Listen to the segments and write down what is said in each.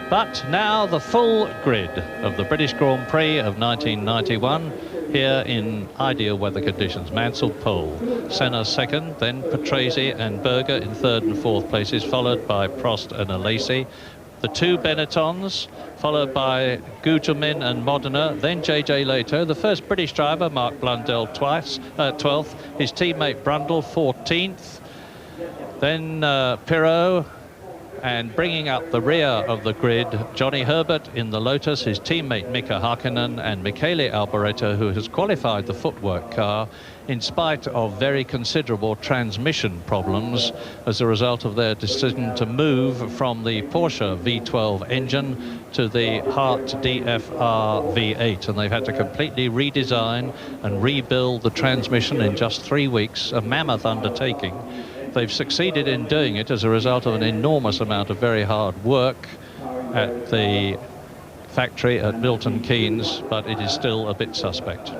But now the full grid of the British Grand Prix of 1991 here in ideal weather conditions. Mansell pole, Senna second, then Patrese and Berger in third and fourth places, followed by Prost and Alesi. The two Benettons, followed by Gugelmin and Modena, then JJ Leto. The first British driver, Mark Blundell, 12th. His teammate Brundle, 14th. Then Pirot, and bringing up the rear of the grid, Johnny Herbert in the Lotus, his teammate Mika Hakkinen and Michele Alboreto, who has qualified the footwork car in spite of very considerable transmission problems as a result of their decision to move from the Porsche V12 engine to the Hart DFR V8, and they've had to completely redesign and rebuild the transmission in just 3 weeks, a mammoth undertaking. They've succeeded in doing it as a result of an enormous amount of very hard work at the factory at Milton Keynes, but it is still a bit suspect.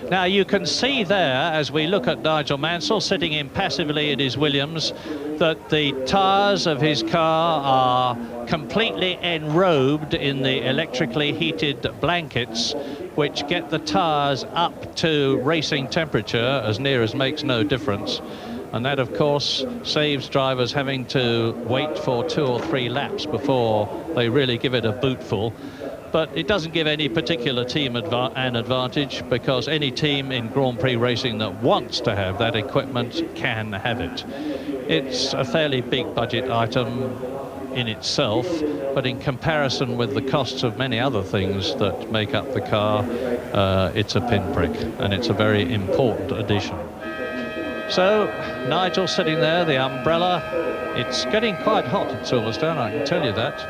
Now you can see there, as we look at Nigel Mansell sitting impassively in his Williams, that the tyres of his car are completely enrobed in the electrically heated blankets, which get the tyres up to racing temperature as near as makes no difference. And that, of course, saves drivers having to wait for 2 or 3 laps before they really give it a bootful. But it doesn't give any particular team an advantage, because any team in Grand Prix racing that wants to have that equipment can have it. It's a fairly big budget item in itself, but in comparison with the costs of many other things that make up the car, it's a pinprick, and it's a very important addition. So Nigel sitting there, the umbrella, it's getting quite hot at Silverstone, I can tell you that,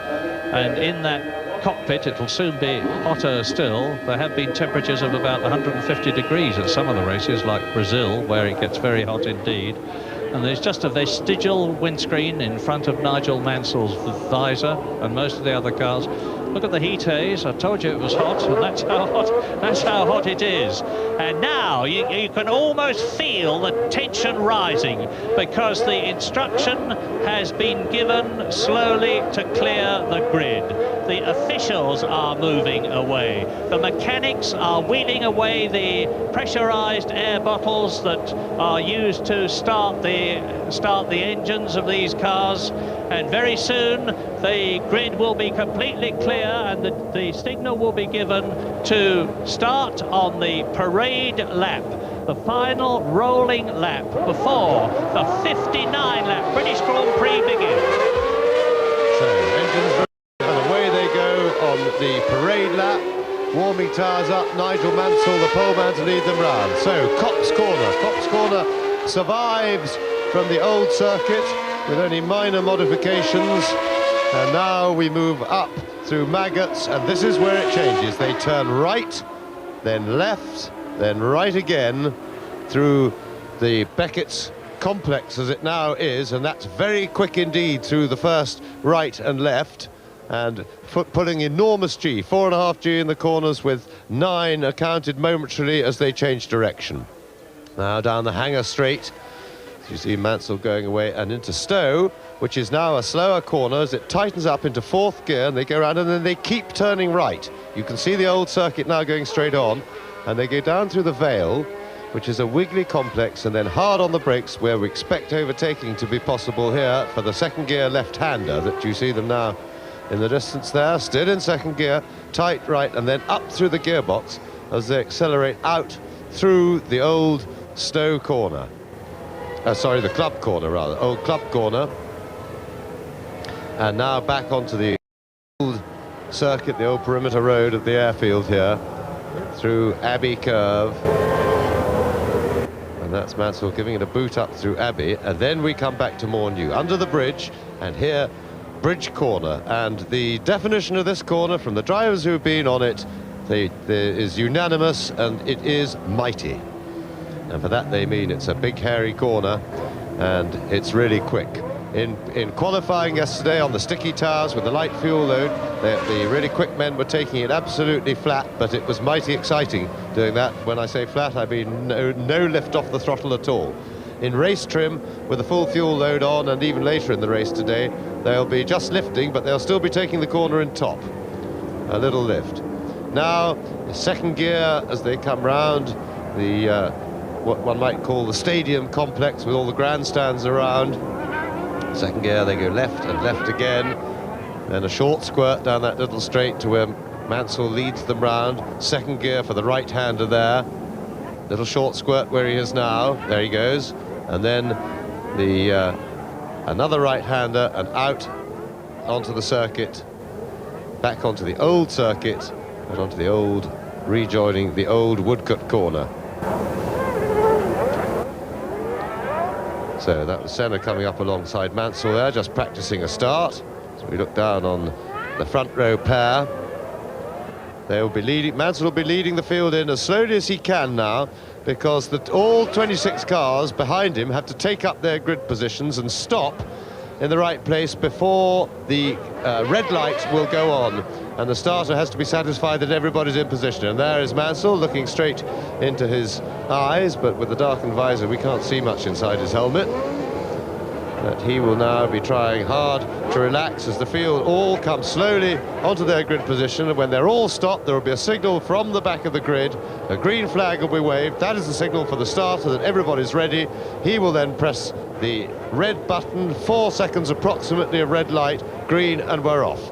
and in that cockpit it will soon be hotter still. There have been temperatures of about 150 degrees at some of the races, like Brazil, where it gets very hot indeed. And there's just a vestigial windscreen in front of Nigel Mansell's visor and most of the other cars. Look at the heat haze. I told you it was hot, and that's how hot it is. And now you can almost feel the tension rising, because the instruction has been given slowly to clear the grid. The officials are moving away. The mechanics are wheeling away the pressurized air bottles that are used to start the engines of these cars. And very soon the grid will be completely clear, and the signal will be given to start on the parade lap, the final rolling lap before the 59-lap British Grand Prix begins. So engines and away they go on the parade lap, warming tyres up. Nigel Mansell, the poleman, to lead them round. So Copse Corner survives from the old circuit with only minor modifications, and now we move up through Maggots, and this is where it changes. They turn right, then left, then right again through the Beckett's complex as it now is, and that's very quick indeed through the first right and left, and pulling enormous G, 4.5 G in the corners, with 9 accounted momentarily as they change direction. Now down the Hanger Straight, you see Mansell going away and into Stowe, which is now a slower corner as it tightens up into 4th gear, and they go around and then they keep turning right. You can see the old circuit now going straight on, and they go down through the Vale, which is a wiggly complex, and then hard on the brakes, where we expect overtaking to be possible here for the 2nd gear left-hander that you see them now in the distance there, still in 2nd gear, tight right, and then up through the gearbox as they accelerate out through the old Stowe corner. Sorry, the club corner rather, old club corner. And now back onto the old circuit, the old perimeter road of the airfield here, through Abbey Curve. And that's Mansell giving it a boot up through Abbey. And then we come back to Morneau, under the bridge, and here, Bridge Corner. And the definition of this corner from the drivers who've been on it, is unanimous, and it is mighty. And for that they mean it's a big hairy corner, and it's really quick. In qualifying yesterday on the sticky tires with the light fuel load, the really quick men were taking it absolutely flat, but it was mighty exciting doing that. When I say flat, I mean no lift off the throttle at all. in race trim with a full fuel load on, and even later in the race today they'll be just lifting, but they'll still be taking the corner in top. A little lift. Now, the second gear as they come round the what one might call the stadium complex with all the grandstands around. Second gear, they go left and left again. Then a short squirt down that little straight to where Mansell leads them round. Second gear for the right-hander there. Little short squirt where he is now. There he goes. And then the another right-hander and out onto the circuit. Back onto the old circuit and onto the old, rejoining the old Woodcote corner. So that was Senna coming up alongside Mansell there, just practicing a start. So we look down on the front row pair. They will be leading, Mansell will be leading the field in as slowly as he can now, because all 26 cars behind him have to take up their grid positions and stop in the right place before the red light will go on, and the starter has to be satisfied that everybody's in position. And there is Mansell looking straight into his eyes, but with the darkened visor we can't see much inside his helmet. But he will now be trying hard to relax as the field all come slowly onto their grid position, and when they're all stopped there will be a signal from the back of the grid. A green flag will be waved. That is the signal for the starter that everybody's ready. He will then press the red button, 4 seconds approximately of red light, green, and we're off.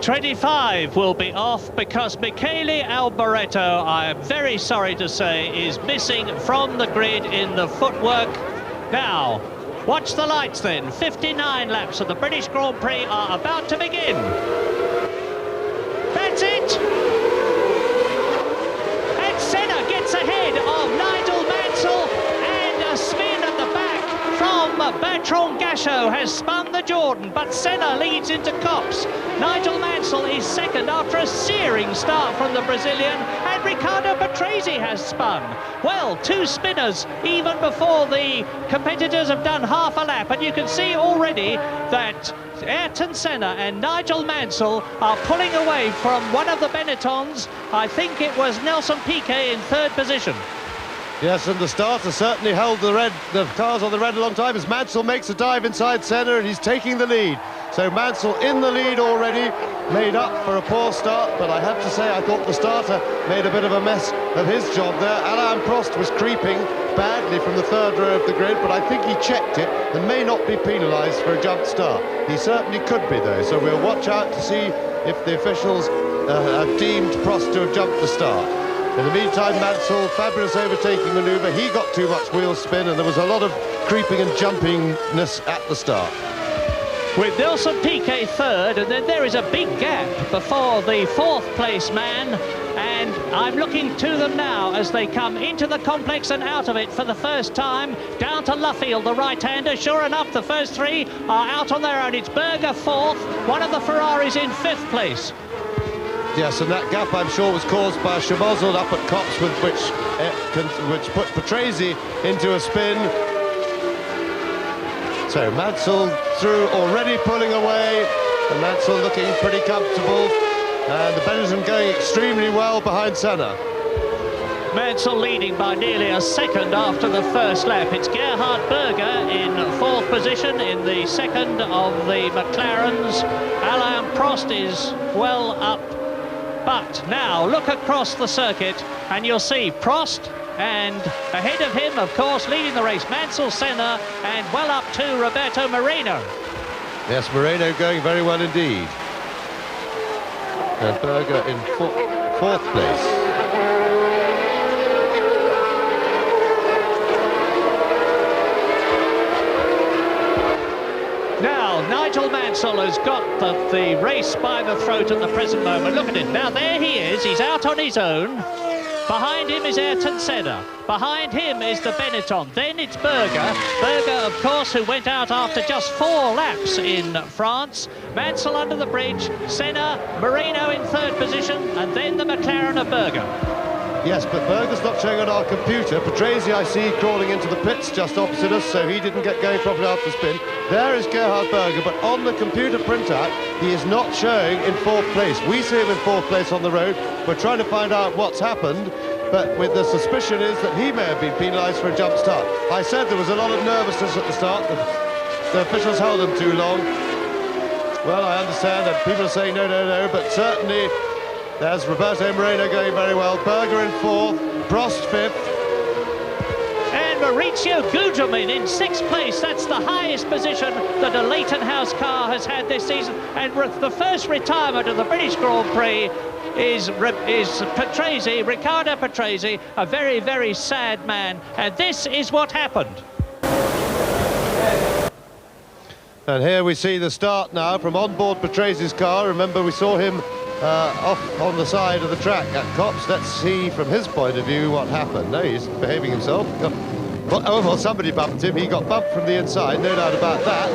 25 will be off because Michele Alboreto, I am very sorry to say, is missing from the grid in the footwork. Now, watch the lights then. 59 laps of the British Grand Prix are about to begin. That's it! And Senna gets ahead of Nigel Mansell, and a spin at the back from Bertrand Gachot has spun the Jordan, but Senna leads into Copse. Nigel Mansell is second after a searing start from the Brazilian, and Riccardo Patrese has spun. Well, 2 spinners even before the competitors have done half a lap, and you can see already that Ayrton Senna and Nigel Mansell are pulling away from one of the Benettons. I think it was Nelson Piquet in 3rd position. Yes, and the starter certainly held the cars on the red a long time as Mansell makes a dive inside Senna, and he's taking the lead. So Mansell in the lead already, made up for a poor start, but I have to say I thought the starter made a bit of a mess of his job there. Alain Prost was creeping badly from the 3rd row of the grid, but I think he checked it and may not be penalised for a jump start. He certainly could be though, so we'll watch out to see if the officials have deemed Prost to have jumped the start. In the meantime, Mansell, fabulous overtaking manoeuvre. He got too much wheel spin, and there was a lot of creeping and jumpingness at the start. With Nelson Piquet 3rd, and then there is a big gap before the 4th place man, and I'm looking to them now as they come into the complex and out of it for the first time. Down to Luffield, the right-hander. Sure enough, the first 3 are out on their own. It's Berger 4th, one of the Ferraris in 5th place. Yes, and that gap, I'm sure, was caused by a Chimozzle up at Copse, with which put Patrese into a spin. So Mansell through, already pulling away, and Mansell looking pretty comfortable, and the Benetton going extremely well behind Senna. Mansell leading by nearly a second after the first lap. It's Gerhard Berger in 4th position in the second of the McLarens. Alain Prost is well up. But now look across the circuit and you'll see Prost, and ahead of him, of course, leading the race, Mansell, Senna, and well up to Roberto Moreno. Yes, Moreno going very well indeed. And Berger in 4th place. Now, Nigel Mansell has got the race by the throat at the present moment. Look at him. Now, there he is. He's out on his own. Behind him is Ayrton Senna. Behind him is the Benetton. Then it's Berger. Berger, of course, who went out after just 4 laps in France. Mansell under the bridge. Senna, Moreno in 3rd position. And then the McLaren of Berger. Yes, but Berger's not showing on our computer. Patrese, I see, crawling into the pits just opposite us, so he didn't get going properly after the spin. There is Gerhard Berger, but on the computer printout, he is not showing in 4th place. We see him in 4th place on the road. We're trying to find out what's happened. but with the suspicion is that he may have been penalised for a jump start. I said there was a lot of nervousness at the start. The officials held him too long. Well, I understand that people are saying no, no, no, but certainly there's Roberto Moreno going very well. Berger in 4th, Prost 5th. And Maurizio Gugelmin in 6th place. That's the highest position that a Leighton House car has had this season. And the first retirement of the British Grand Prix is Patrese, Riccardo Patrese, a very, very sad man. And this is what happened. And here we see the start now from on board Patrese's car. Remember, we saw him off on the side of the track at Copse. Let's see from his point of view what happened. No, he's behaving himself. Oh, well, somebody bumped him. He got bumped from the inside, no doubt about that.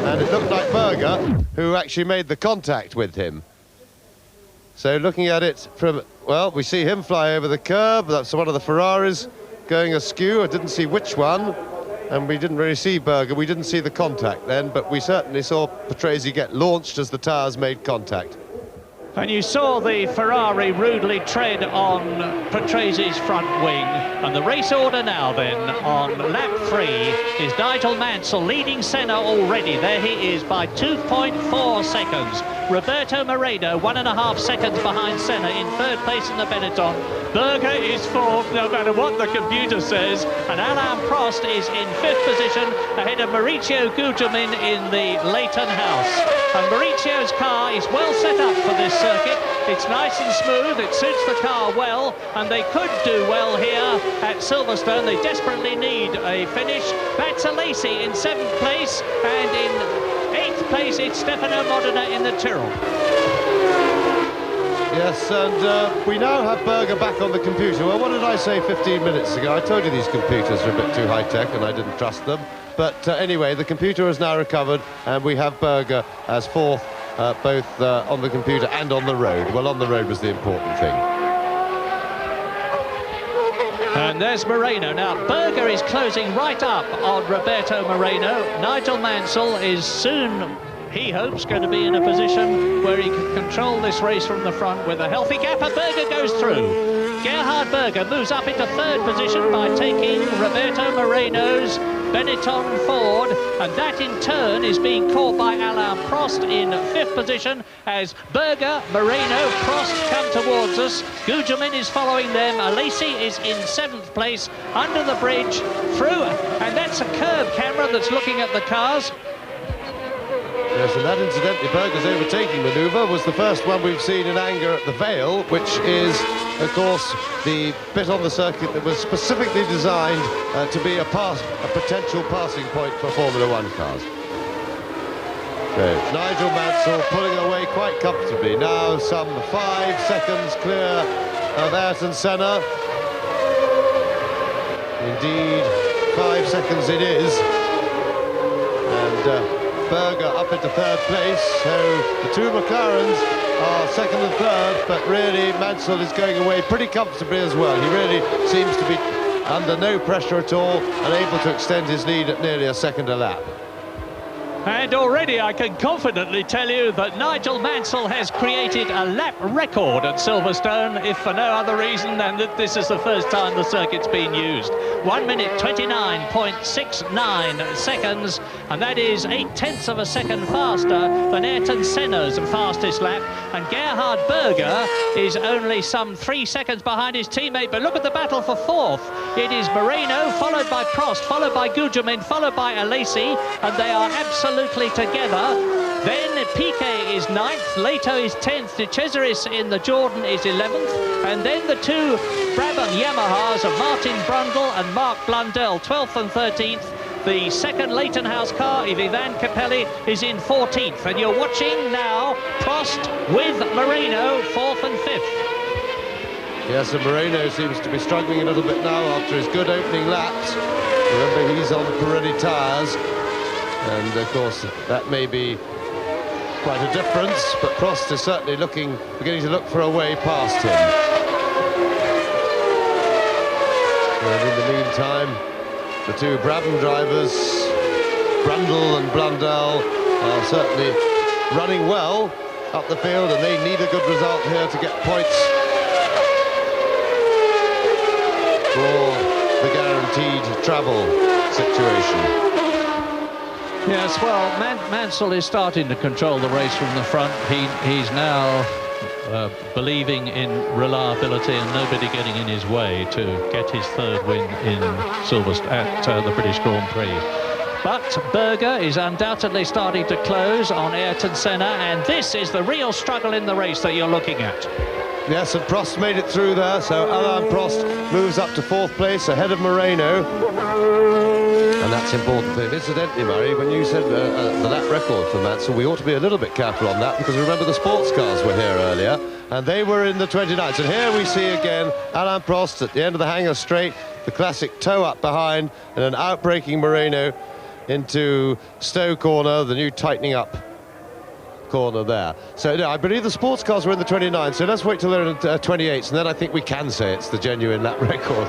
And it looked like Berger who actually made the contact with him. So looking at it from, well, we see him fly over the curb. That's one of the Ferraris going askew. I didn't see which one. And we didn't really see Berger. We didn't see the contact then, but we certainly saw Patrese get launched as the tyres made contact. And you saw the Ferrari rudely tread on Patrese's front wing. And the race order now then on lap 3 is Nigel Mansell leading Senna already. There he is by 2.4 seconds. Roberto Moreno 1.5 seconds behind Senna in 3rd place in the Benetton. Berger is 4th, no matter what the computer says. And Alain Prost is in 5th position ahead of Maurizio Gugelmin in the Leighton House. And Maurizio's car is well set up for this circuit. It's nice and smooth, it suits the car well, and they could do well here at Silverstone. They desperately need a finish. That's Alesi in 7th place, and in 8th place it's Stefano Modena in the Tyrrell. Yes, and we now have Berger back on the computer. Well, what did I say 15 minutes ago? I told you these computers are a bit too high-tech and I didn't trust them. But anyway, the computer has now recovered, and we have Berger as 4th, both on the computer and on the road. Well, on the road was the important thing. And there's Moreno. Now, Berger is closing right up on Roberto Moreno. Nigel Mansell is soon, he hopes, going to be in a position where he can control this race from the front with a healthy gap, and Berger goes through. Gerhard Berger moves up into 3rd position by taking Roberto Moreno's Benetton Ford, and that in turn is being caught by Alain Prost in 5th position as Berger, Moreno, Prost come towards us. Gugelmin is following them. Alesi is in 7th place under the bridge through, and that's a curb camera that's looking at the cars. Yes, and that incidentally, Berger's overtaking manoeuvre was the first one we've seen in anger at the Vale, which is, of course, the bit on the circuit that was specifically designed to be a potential passing point for Formula One cars. So Nigel Mansell pulling away quite comfortably. Now some 5 seconds clear of Ayrton Senna. Indeed, 5 seconds it is. And Berger up into 3rd place, so the 2 McLarens are 2nd and 3rd, but really Mansell is going away pretty comfortably as well. He really seems to be under no pressure at all and able to extend his lead at nearly a second a lap. And already I can confidently tell you that Nigel Mansell has created a lap record at Silverstone, if for no other reason than that this is the first time the circuit's been used. 1 minute 29.69 seconds, and that is 0.8 of a second faster than Ayrton Senna's fastest lap. And Gerhard Berger is only some 3 seconds behind his teammate, but look at the battle for 4th. It is Moreno, followed by Prost, followed by Gugelmin, followed by Alesi, and they are absolutely together. Then Piquet is 9th, Leto is 10th, De Cesaris in the Jordan is 11th, and then the 2 Brabham Yamahas of Martin Brundle and Mark Blundell, 12th and 13th. The 2nd Leighton House car of Ivan Capelli is in 14th, and you're watching now Prost with Moreno, 4th and 5th. Yes, and Moreno seems to be struggling a little bit now after his good opening laps. Remember, he's on Pirelli tyres, and of course that may be quite a difference, but Prost is certainly beginning to look for a way past him. And in the meantime, the 2 Brabham drivers, Brundle and Blundell, are certainly running well up the field, and they need a good result here to get points. guaranteed travel situation. Yes, well, Mansell is starting to control the race from the front. He's now believing in reliability and nobody getting in his way to get his third win in Silverstone at the British Grand Prix. But Berger is undoubtedly starting to close on Ayrton Senna, and this is the real struggle in the race that you're looking at. Yes, and Prost made it through there, so Alain Prost moves up to 4th place ahead of Moreno. And that's important for him. Incidentally, Murray, when you said the lap record for Mansell, we ought to be a little bit careful on that, because remember the sports cars were here earlier, and they were in the 29th. And here we see again Alain Prost at the end of the hangar straight, the classic toe up behind, and an outbraking Moreno into Stowe corner, the new tightening up corner there. So no, I believe the sports cars were in the 29th, so let's wait till they're in the 28th, and then I think we can say it's the genuine lap record.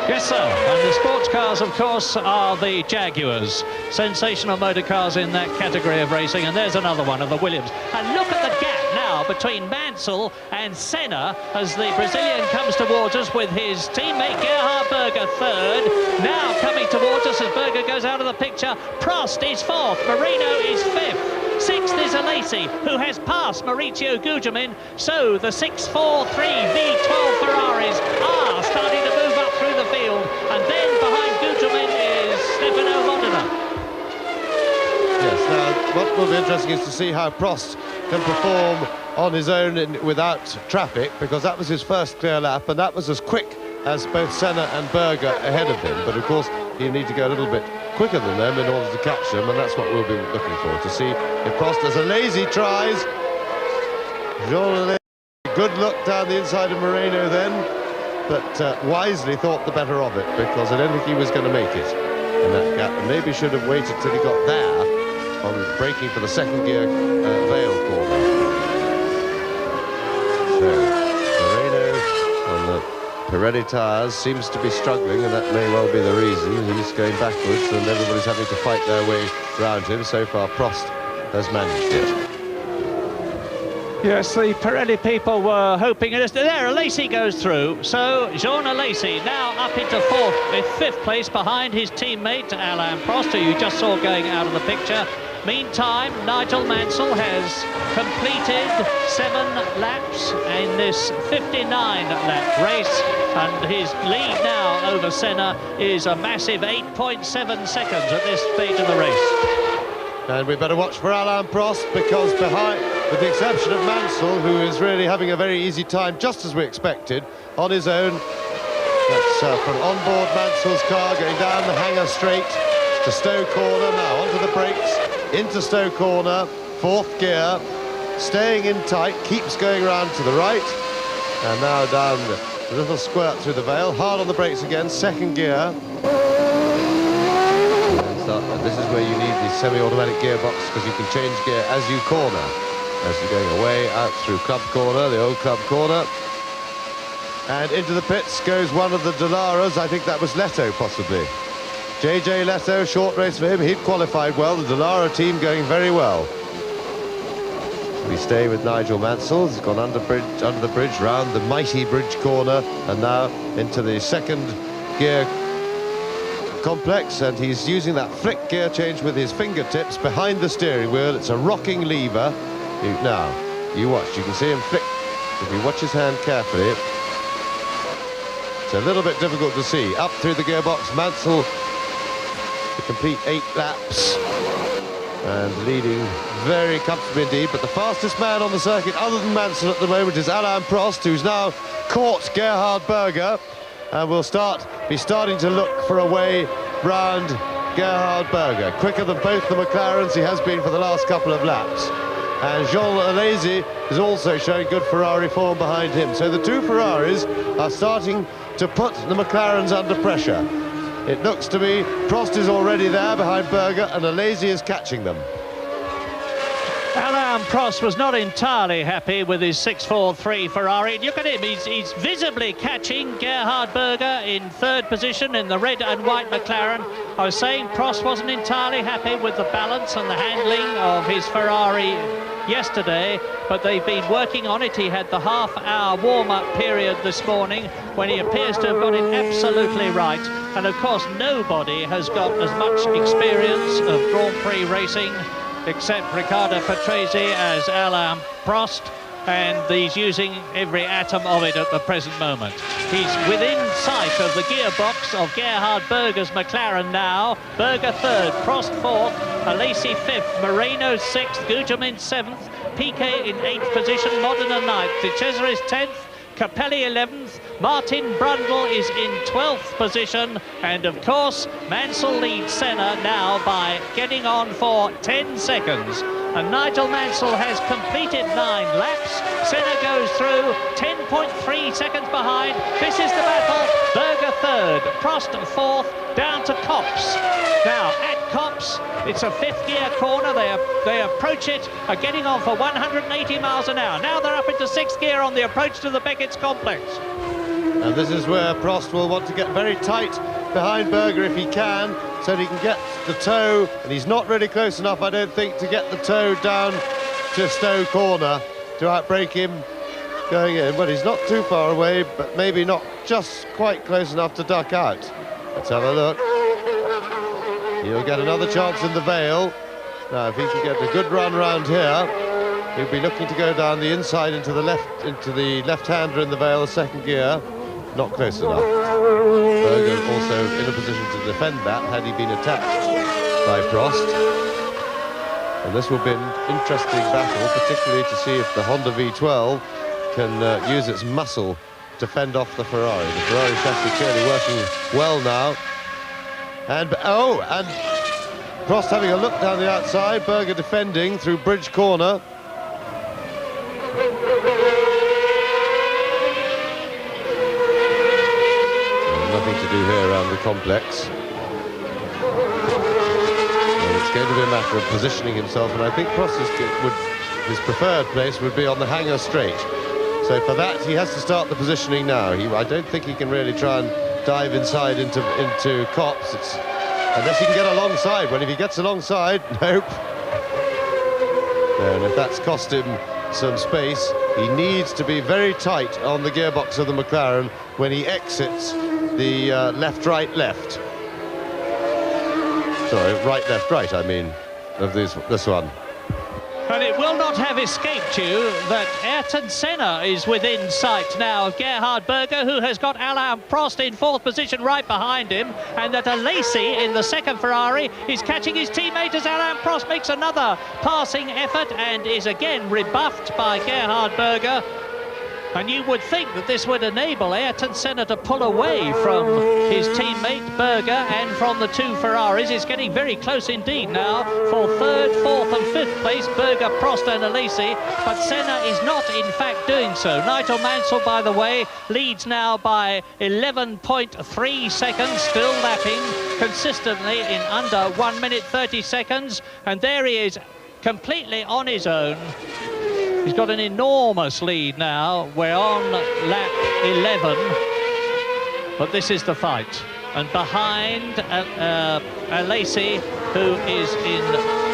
Yes, sir. And the sports cars, of course, are the Jaguars. Sensational motor cars in that category of racing. And there's another one of the Williams. And look at the gap now between Mansell and Senna as the Brazilian comes towards us with his teammate Gerhard Berger third. Now coming towards us as Berger goes out of the picture. Prost is 4th. Moreno is 5th. 6th is Alesi, who has passed Maurizio Gugelmin. So the 643 V12 Ferraris are starting to move up through the field, and then behind Gugelmin is Stefano Modena. Yes, now what will be interesting is to see how Prost can perform on his own without traffic, because that was his first clear lap, and that was as quick as both Senna and Berger ahead of him. But of course, he'll need to go a little bit quicker than them in order to catch them, and that's what we'll be looking for, to see if Prost does. Alesi tries. Jean Alesi, good look down the inside of Moreno then, but wisely thought the better of it, because I don't think he was going to make it in that gap, and maybe should have waited till he got there on braking for the second gear Vale corner. So Moreno on the Pirelli tyres seems to be struggling, and that may well be the reason. He's going backwards and everybody's having to fight their way round him. So far Prost has managed it. Yes, the Pirelli people were hoping it. There, Alesi goes through. So Jean Alesi now up into 4th, with 5th place behind his teammate Alain Prost, who you just saw going out of the picture. Meantime, Nigel Mansell has completed 7 laps in this 59-lap race, and his lead now over Senna is a massive 8.7 seconds at this stage of the race. And we better watch for Alain Prost, because behind, with the exception of Mansell, who is really having a very easy time, just as we expected, on his own. That's from onboard Mansell's car, going down the hangar straight to Stowe corner, now onto the brakes, into Stowe corner, 4th gear, staying in tight, keeps going round to the right, and now down a little squirt through the Vale, hard on the brakes again, 2nd gear. This is where you need the semi-automatic gearbox, because you can change gear as you corner, as you're going away out through Club Corner, the old Club Corner. And into the pits goes one of the Dalaras. I think that was Leto, possibly. JJ Leto, short race for him. He'd qualified well. The Dallara team going very well. We stay with Nigel Mansell. He's gone under the bridge, round the mighty bridge corner, and now into the 2nd gear complex, and he's using that flick gear change with his fingertips behind the steering wheel. It's a rocking lever. Now, you watch. You can see him flick. If you watch his hand carefully, it's a little bit difficult to see. Up through the gearbox, Mansell to complete 8 laps and leading very comfortably indeed. But the fastest man on the circuit, other than Mansell at the moment, is Alain Prost, who's now caught Gerhard Berger, and will be starting to look for a way round Gerhard Berger. Quicker than both the McLarens he has been for the last couple of laps. And Jean Alesi is also showing good Ferrari form behind him. So the 2 Ferraris are starting to put the McLarens under pressure. It looks to me Prost is already there behind Berger, and Alesi is catching them. Alain Prost was not entirely happy with his 643 Ferrari. Look at him, he's visibly catching Gerhard Berger in 3rd position in the red and white McLaren. I was saying Prost wasn't entirely happy with the balance and the handling of his Ferrari yesterday, but they've been working on it. He had the half-hour warm-up period this morning when he appears to have got it absolutely right. And of course, nobody has got as much experience of Grand Prix racing except Riccardo Patrese as Alain Prost, and he's using every atom of it at the present moment. He's within sight of the gearbox of Gerhard Berger's McLaren now. Berger third, Prost fourth, Alesi fifth, Moreno sixth, Gugelmin seventh, Piquet in eighth position, Modena ninth, De Cesaris 10th, Capelli 11th, Martin Brundle is in 12th position, and of course Mansell leads Senna now by getting on for 10 seconds. And Nigel Mansell has completed 9 laps. Senna goes through 10.3 seconds behind. This is the battle. Berger third, Prost fourth, down to Copse. Now at Copse, it's a fifth gear corner. They approach it, are getting on for 180 miles an hour. Now they're up into sixth gear on the approach to the Beckett's complex. And this is where Prost will want to get very tight behind Berger if he can, so that he can get the toe, and he's not really close enough, I don't think, to get the toe down to Stowe Corner to outbrake him going in. Well, he's not too far away, but maybe not just quite close enough to duck out. Let's have a look. He'll get another chance in the Vale. Now, if he can get a good run round here, he'll be looking to go down the inside into the left-hander in the Vale, second gear. Not close enough. Berger also in a position to defend that had he been attacked by Prost. And this will be an interesting battle, particularly to see if the Honda V12 can use its muscle to fend off the Ferrari. The Ferrari chassis clearly working well now. And Prost having a look down the outside, Berger defending through Bridge Corner. Nothing to do here around the complex. And it's going to be a matter of positioning himself, and I think Prost's his preferred place would be on the Hangar Straight. So for that, he has to start the positioning now. I don't think he can really try and dive inside into Copse, unless he can get alongside. Well, if he gets alongside, nope. And if that's cost him some space, he needs to be very tight on the gearbox of the McLaren when he exits the left-right-left. Sorry, right-left-right, I mean, of this one. And it will not have escaped you that Ayrton Senna is within sight now of Gerhard Berger, who has got Alain Prost in fourth position right behind him, and that Alesi in the second Ferrari is catching his teammate as Alain Prost makes another passing effort and is again rebuffed by Gerhard Berger. And you would think that this would enable Ayrton Senna to pull away from his teammate Berger and from the two Ferraris. It's getting very close indeed now for third, fourth and fifth place, Berger, Prost and Alesi, but Senna is not in fact doing so. Nigel Mansell, by the way, leads now by 11.3 seconds, still lapping consistently in under 1 minute 30 seconds, and there he is completely on his own. He's got an enormous lead now. We're on lap 11, but this is the fight. And behind Alesi, who is in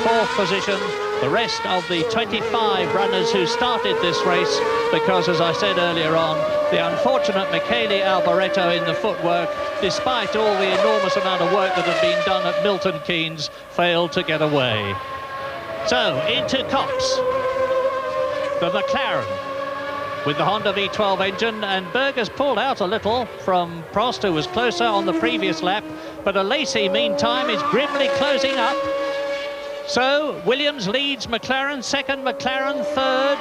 fourth position, the rest of the 25 runners who started this race, because, as I said earlier on, the unfortunate Michele Alboreto in the footwork, despite all the enormous amount of work that had been done at Milton Keynes, failed to get away. So, into Copse. The McLaren with the Honda V12 engine, and Berger's pulled out a little from Prost, who was closer on the previous lap, but Alesi meantime is grimly closing up. So Williams leads McLaren second, McLaren third,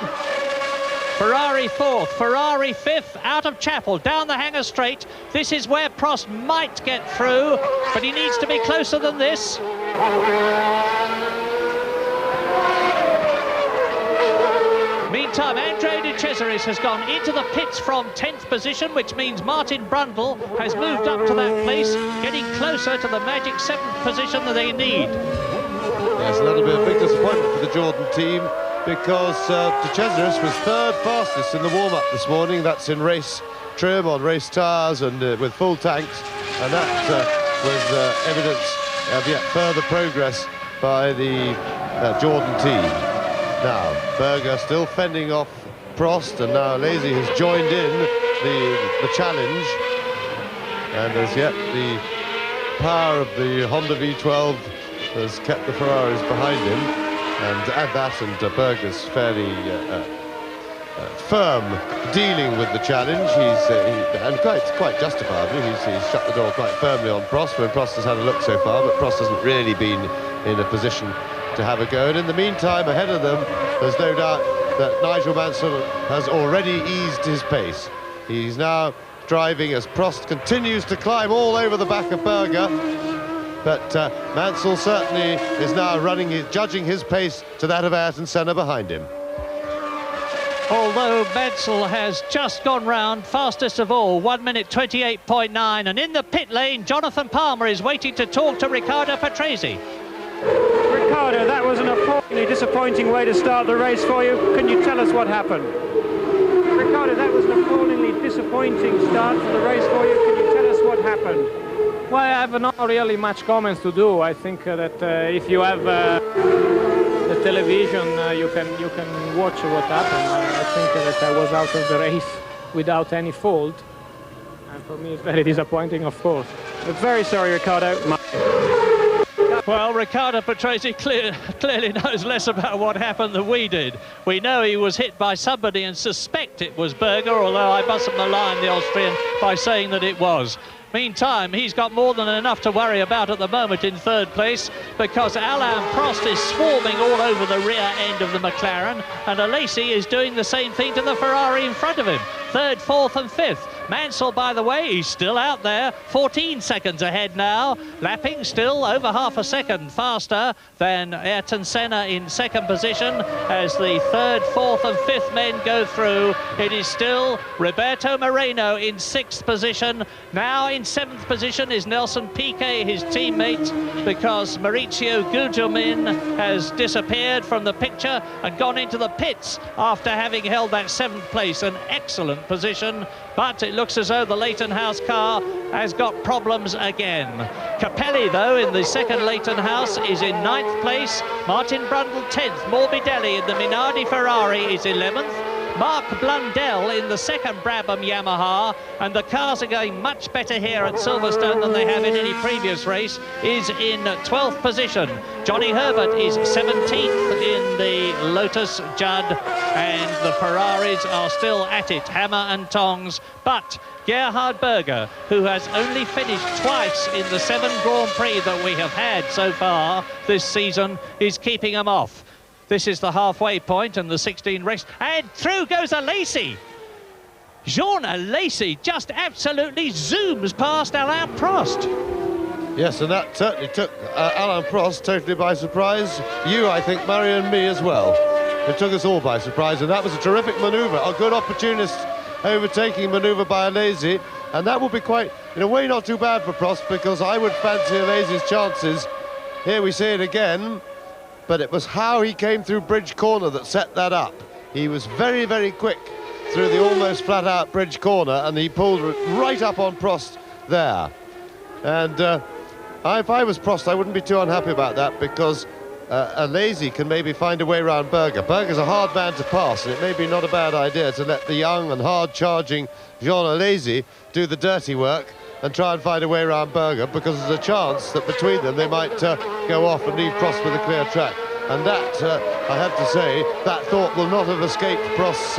Ferrari fourth, Ferrari fifth, out of Chapel, down the Hangar Straight. This is where Prost might get through, but he needs to be closer than this. Meantime, Andrea De Cesaris has gone into the pits from 10th position, which means Martin Brundle has moved up to that place, getting closer to the magic 7th position that they need. Yes, and that'll be a big disappointment for the Jordan team, because De Cesaris was third fastest in the warm-up this morning. That's in race trim, on race tyres and with full tanks, and that was evidence of yet further progress by the Jordan team. Now, Berger still fending off Prost, and now Alesi has joined in the challenge. And as yet, the power of the Honda V12 has kept the Ferraris behind him. And add that, and Berger's fairly firm dealing with the challenge. And quite justifiably, he's shut the door quite firmly on Prost, when Prost has had a look so far, but Prost hasn't really been in a position to have a go. And in the meantime, ahead of them, there's no doubt that Nigel Mansell has already eased his pace. He's now driving as Prost continues to climb all over the back of Berger. But Mansell certainly is now judging his pace to that of Ayrton Senna behind him. Although Mansell has just gone round fastest of all, 1 minute 28.9, and in the pit lane, Jonathan Palmer is waiting to talk to Riccardo Patrese. Riccardo, that was an appallingly disappointing way to start the race for you. Can you tell us what happened? Riccardo, that was an appallingly disappointing start for the race for you. Can you tell us what happened? Well, I have not really much comments to do. I think that if you have the television, you can watch what happened. I think that I was out of the race without any fault, and for me it's very disappointing, of course. We're very sorry, Riccardo. Well, Riccardo Patrese clearly knows less about what happened than we did. We know he was hit by somebody and suspect it was Berger, although I mustn't malign the Austrian by saying that it was. Meantime, he's got more than enough to worry about at the moment in third place, because Alain Prost is swarming all over the rear end of the McLaren, and Alesi is doing the same thing to the Ferrari in front of him. Third, fourth and fifth. Mansell, by the way, he's still out there, 14 seconds ahead now, lapping still over half a second faster than Ayrton Senna in second position. As the third, fourth and fifth men go through, it is still Roberto Moreno in sixth position. Now in seventh position is Nelson Piquet, his teammate, because Maurizio Gugelmin has disappeared from the picture and gone into the pits after having held that seventh place, an excellent position. But it looks as though the Leighton House car has got problems again. Capelli, though, in the second Leighton House is in ninth place. Martin Brundle 10th. Morbidelli in the Minardi Ferrari is 11th. Mark Blundell in the second Brabham Yamaha, and the cars are going much better here at Silverstone than they have in any previous race, is in 12th position. Johnny Herbert is 17th in the Lotus Judd, and the Ferraris are still at it, hammer and tongs. But Gerhard Berger, who has only finished twice in the 7 Grand Prix that we have had so far this season, is keeping them off. This is the halfway point and the 16 race, and through goes Alesi. Jean Alesi just absolutely zooms past Alain Prost. Yes, and that certainly took Alain Prost totally by surprise. You, I think, Murray, and me as well. It took us all by surprise, and that was a terrific manoeuvre, a good opportunist overtaking manoeuvre by Alesi, and that would be quite, in a way, not too bad for Prost, because I would fancy Alesi's chances. Here we see it again. But it was how he came through Bridge Corner that set that up. He was very, very quick through the almost flat-out Bridge Corner, and he pulled right up on Prost there. And if I was Prost, I wouldn't be too unhappy about that, because Alesi can maybe find a way around Berger. Berger's a hard man to pass, and it may be not a bad idea to let the young and hard-charging Jean Alesi do the dirty work and try and find a way around Berger, because there's a chance that between them they might go off and leave Prost with a clear track. And that, I have to say, that thought will not have escaped Prost's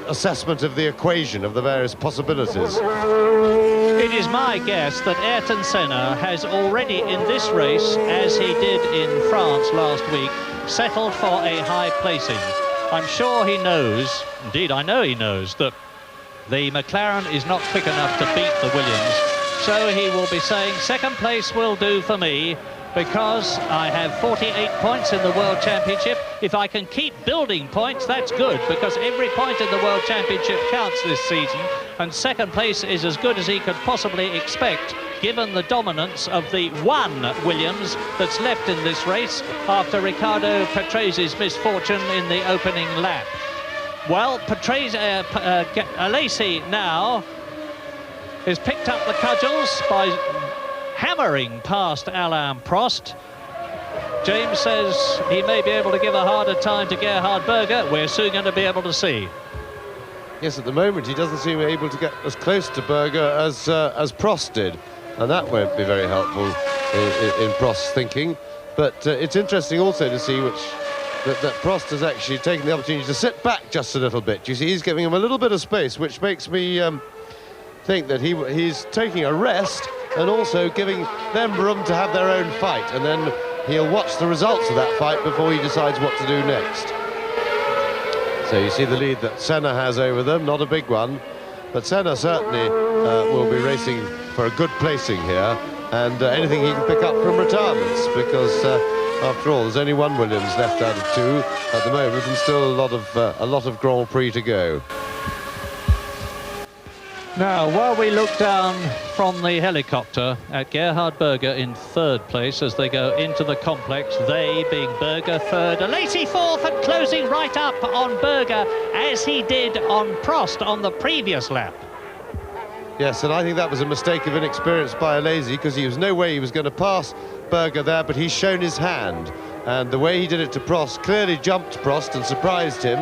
assessment of the equation of the various possibilities. It is my guess that Ayrton Senna has already in this race, as he did in France last week, settled for a high placing. I'm sure he knows, indeed I know he knows, that the McLaren is not quick enough to beat the Williams, so he will be saying second place will do for me, because I have 48 points in the World Championship. If I can keep building points, that's good, because every point in the World Championship counts this season, and second place is as good as he could possibly expect, given the dominance of the one Williams that's left in this race after Riccardo Patrese's misfortune in the opening lap. Well, Alesi now has picked up the cudgels by hammering past Alain Prost. James says he may be able to give a harder time to Gerhard Berger. We're soon going to be able to see. Yes, at the moment he doesn't seem able to get as close to Berger as Prost did, and that won't be very helpful in Prost's thinking. But it's interesting also to see that Prost has actually taken the opportunity to sit back just a little bit. You see, he's giving him a little bit of space, which makes me think that he's taking a rest and also giving them room to have their own fight, and then he'll watch the results of that fight before he decides what to do next. So you see the lead that Senna has over them, not a big one, but Senna certainly will be racing for a good placing here, and anything he can pick up from retirements, because after all, there's only one Williams left out of two at the moment, and still a lot of Grand Prix to go. Now, while we look down from the helicopter at Gerhard Berger in third place as they go into the complex, they being Berger third, Alesi fourth, and closing right up on Berger as he did on Prost on the previous lap. Yes, and I think that was a mistake of inexperience by Alesi, because he was no way he was going to pass Berger there, but he's shown his hand, and the way he did it to Prost clearly jumped Prost and surprised him,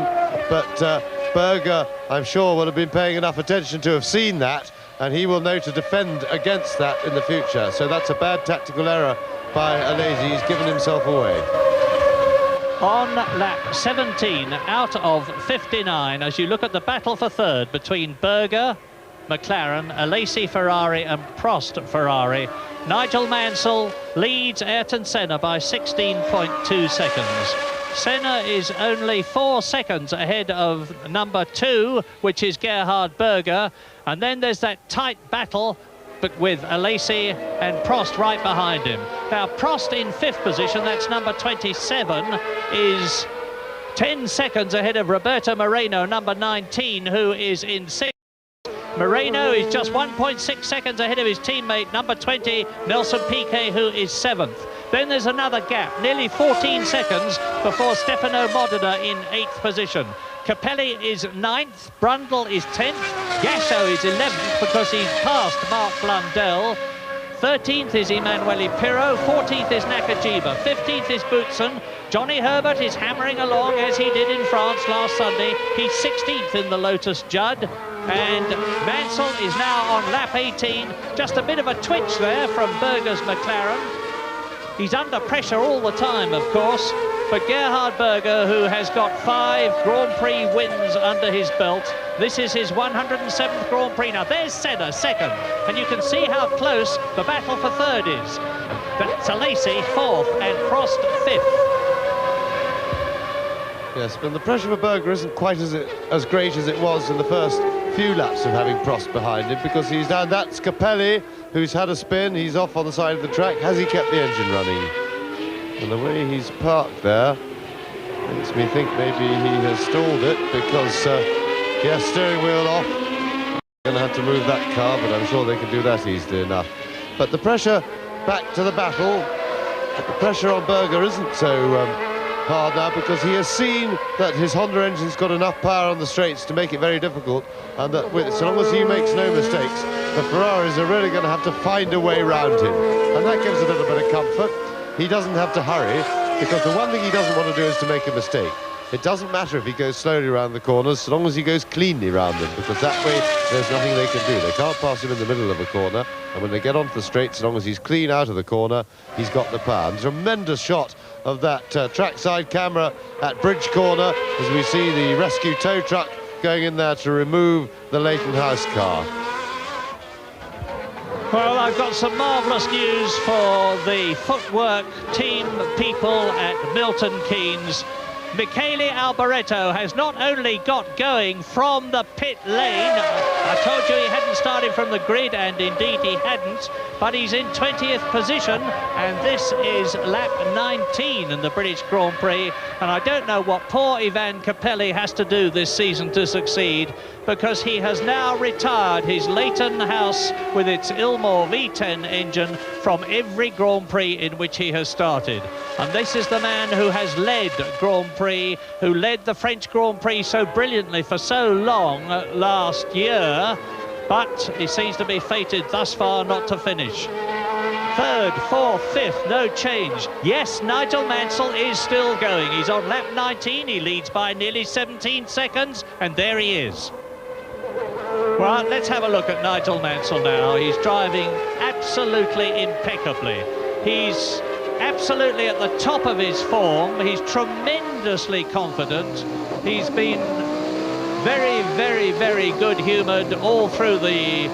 but Berger, I'm sure, will have been paying enough attention to have seen that, and he will know to defend against that in the future. So that's a bad tactical error by Alesi. He's given himself away. On lap 17 out of 59, as you look at the battle for third between Berger, McLaren, Alesi Ferrari and Prost Ferrari, Nigel Mansell leads Ayrton Senna by 16.2 seconds. Senna is only 4 seconds ahead of number 2, which is Gerhard Berger, and then there's that tight battle but with Alesi and Prost right behind him. Now Prost in 5th position, that's number 27, is 10 seconds ahead of Roberto Moreno, number 19, who is in 6th. Moreno is just 1.6 seconds ahead of his teammate, number 20, Nelson Piquet, who is 7th. Then there's another gap, nearly 14 seconds before Stefano Modena in 8th position. Capelli is 9th, Brundle is 10th, Gasho is 11th because he's passed Mark Blundell. 13th is Emanuele Pirro, 14th is Nakajima, 15th is Boutsen. Johnny Herbert is hammering along as he did in France last Sunday. He's 16th in the Lotus Judd. And Mansell is now on lap 18. Just a bit of a twitch there from Berger's McLaren. He's under pressure all the time, of course, but Gerhard Berger, who has got 5 Grand Prix wins under his belt, this is his 107th Grand Prix. Now there's Senna second, and you can see how close the battle for third is. That's Alesi 4th and Prost 5th. Yes, but the pressure for Berger isn't quite as great as it was in the first few laps of having Prost behind him, because he's down. That's Capelli, who's had a spin. He's off on the side of the track. Has he kept the engine running? And the way he's parked there makes me think maybe he has stalled it, because yes, steering wheel off. Going to have to move that car, but I'm sure they can do that easily enough. But the pressure back to the battle, the pressure on Berger isn't so hard now, because he has seen that his Honda engine's got enough power on the straights to make it very difficult, and that so long as he makes no mistakes, the Ferraris are really going to have to find a way round him, and that gives a little bit of comfort. He doesn't have to hurry, because the one thing he doesn't want to do is to make a mistake. It doesn't matter if he goes slowly around the corners, so long as he goes cleanly around them, because that way there's nothing they can do. They can't pass him in the middle of a corner, and when they get onto the straight, so long as he's clean out of the corner, he's got the power. And tremendous shot of that trackside camera at Bridge Corner, as we see the rescue tow truck going in there to remove the Leighton House car. Well, I've got some marvellous news for the footwork team people at Milton Keynes. Michele Alboreto has not only got going from the pit lane, I told you he hadn't started from the grid, and indeed he hadn't, but he's in 20th position, and this is lap 19 in the British Grand Prix, and I don't know what poor Ivan Capelli has to do this season to succeed, because he has now retired his Leighton House with its Ilmor V10 engine from every Grand Prix in which he has started. And this is the man who has led Grand Prix, who led the French Grand Prix so brilliantly for so long last year, but he seems to be fated thus far not to finish. third, fourth, fifth, no change. Yes, Nigel Mansell is still going. He's on lap 19, he leads by nearly 17 seconds, and there he is. Well, let's have a look at Nigel Mansell now. He's driving absolutely impeccably. He's absolutely at the top of his form. He's tremendously confident. He's been very, very, very good-humoured all through the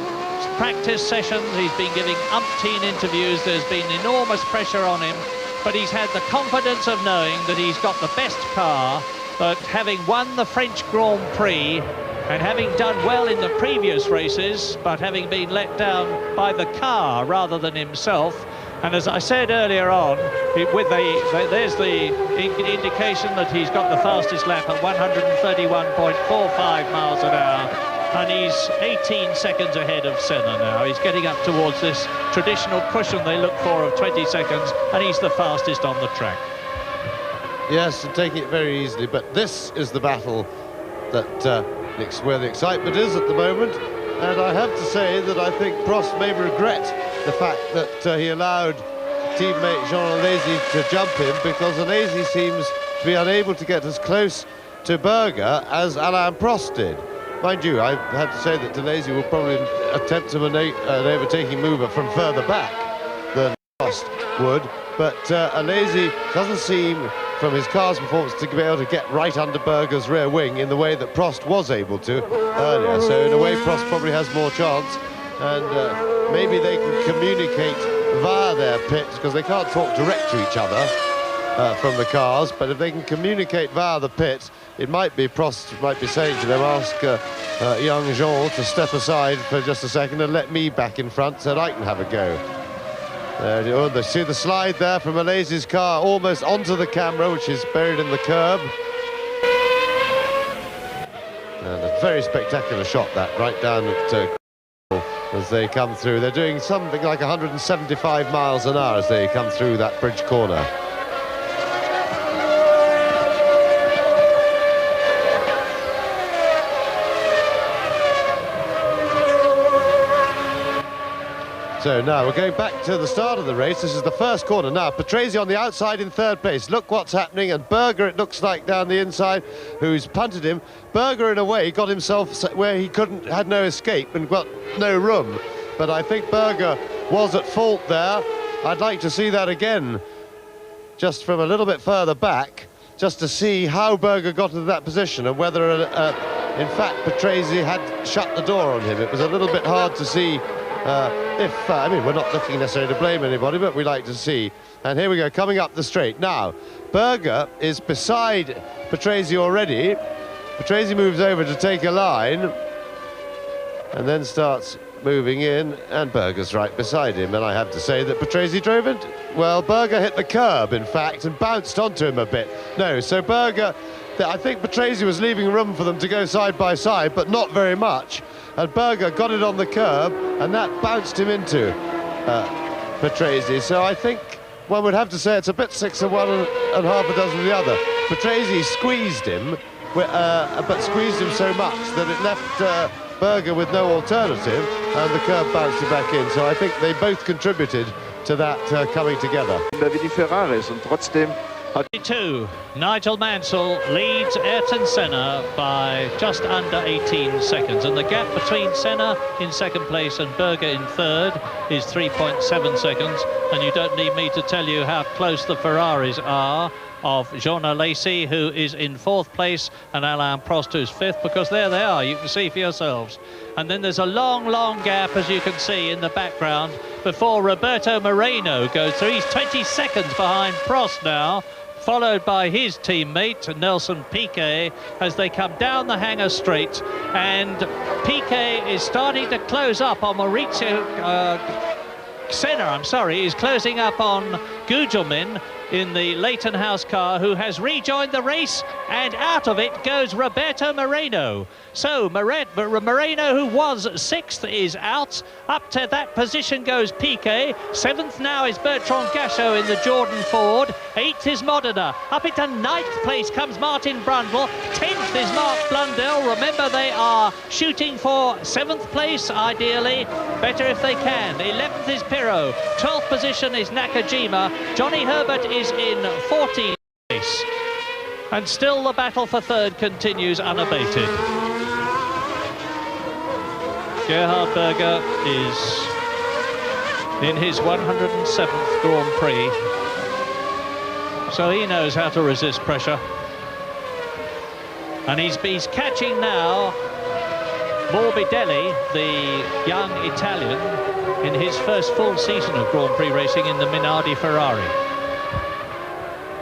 practice sessions. He's been giving umpteen interviews. There's been enormous pressure on him, but he's had the confidence of knowing that he's got the best car, that having won the French Grand Prix and having done well in the previous races, but having been let down by the car rather than himself. And as I said earlier on, there's the indication that he's got the fastest lap at 131.45 miles an hour, and he's 18 seconds ahead of Senna now. He's getting up towards this traditional cushion they look for of 20 seconds, and he's the fastest on the track. Yes, and taking it very easily, but this is the battle that where the excitement is at the moment, and I have to say that I think Prost may regret the fact that he allowed teammate Jean Alesi to jump him, because Alesi seems to be unable to get as close to Berger as Alain Prost did. Mind you, I have to say that Alesi will probably attempt to an overtaking mover from further back than Prost would, but Alesi doesn't seem, from his car's performance, to be able to get right under Berger's rear wing in the way that Prost was able to earlier. So in a way, Prost probably has more chance, and maybe they can communicate via their pits, because they can't talk direct to each other from the cars, but if they can communicate via the pit, it might be Prost might be saying to them, ask young Jean to step aside for just a second and let me back in front so that I can have a go. They see the slide there from Alesi's car almost onto the camera, which is buried in the curb. And a very spectacular shot, that, right down at as they come through. They're doing something like 175 miles an hour as they come through that bridge corner. So now we're going back to the start of the race. This is the first corner. Now, Patrese on the outside in third place. Look what's happening. And Berger, it looks like, down the inside, who's punted him. Berger, in a way, got himself where he had no escape and got no room. But I think Berger was at fault there. I'd like to see that again, just from a little bit further back, just to see how Berger got into that position and whether, in fact, Patrese had shut the door on him. It was a little bit hard to see. I mean, we're not looking necessarily to blame anybody, but we like to see. And here we go, coming up the straight. Now, Berger is beside Patrese already. Patrese moves over to take a line and then starts moving in, and Berger's right beside him. And I have to say that Patrese drove it. Well, Berger hit the curb, in fact, and bounced onto him a bit. No, so Berger, I think Patrese was leaving room for them to go side by side, but not very much. And Berger got it on the curb, and that bounced him into Patrese. So I think one would have to say it's a bit 6 of one and half a dozen of the other. Patrese squeezed him, but squeezed him so much that it left Berger with no alternative, and the curb bounced him back in. So I think they both contributed to that coming together. Wie die Ferraris, und trotzdem 22. Nigel Mansell leads Ayrton Senna by just under 18 seconds, and the gap between Senna in second place and Berger in third is 3.7 seconds, and you don't need me to tell you how close the Ferraris are of Jean Alesi, who is in fourth place, and Alain Prost, who's fifth, because there they are, you can see for yourselves. And then there's a long gap, as you can see in the background, before Roberto Moreno goes through. He's 20 seconds behind Prost now, followed by his teammate Nelson Piquet as they come down the Hangar Straight, and Piquet is starting to close up on Maurizio Senna, he's closing up on Gugelmin in the Leighton House car, who has rejoined the race, and out of it goes Roberto Moreno. So Moreno, who was 6th, is out. Up to that position goes Piquet. 7th now is Bertrand Gachot in the Jordan Ford. 8th is Modena. Up into 9th place comes Martin Brundle. 10th is Mark Blundell. Remember, they are shooting for 7th place, ideally. Better if they can. 11th is Pirro. 12th position is Nakajima. Johnny Herbert is in 14th place. And still the battle for 3rd continues unabated. Gerhard Berger is in his 107th Grand Prix, so he knows how to resist pressure. And he's catching now Morbidelli, the young Italian, in his first full season of Grand Prix racing in the Minardi Ferrari.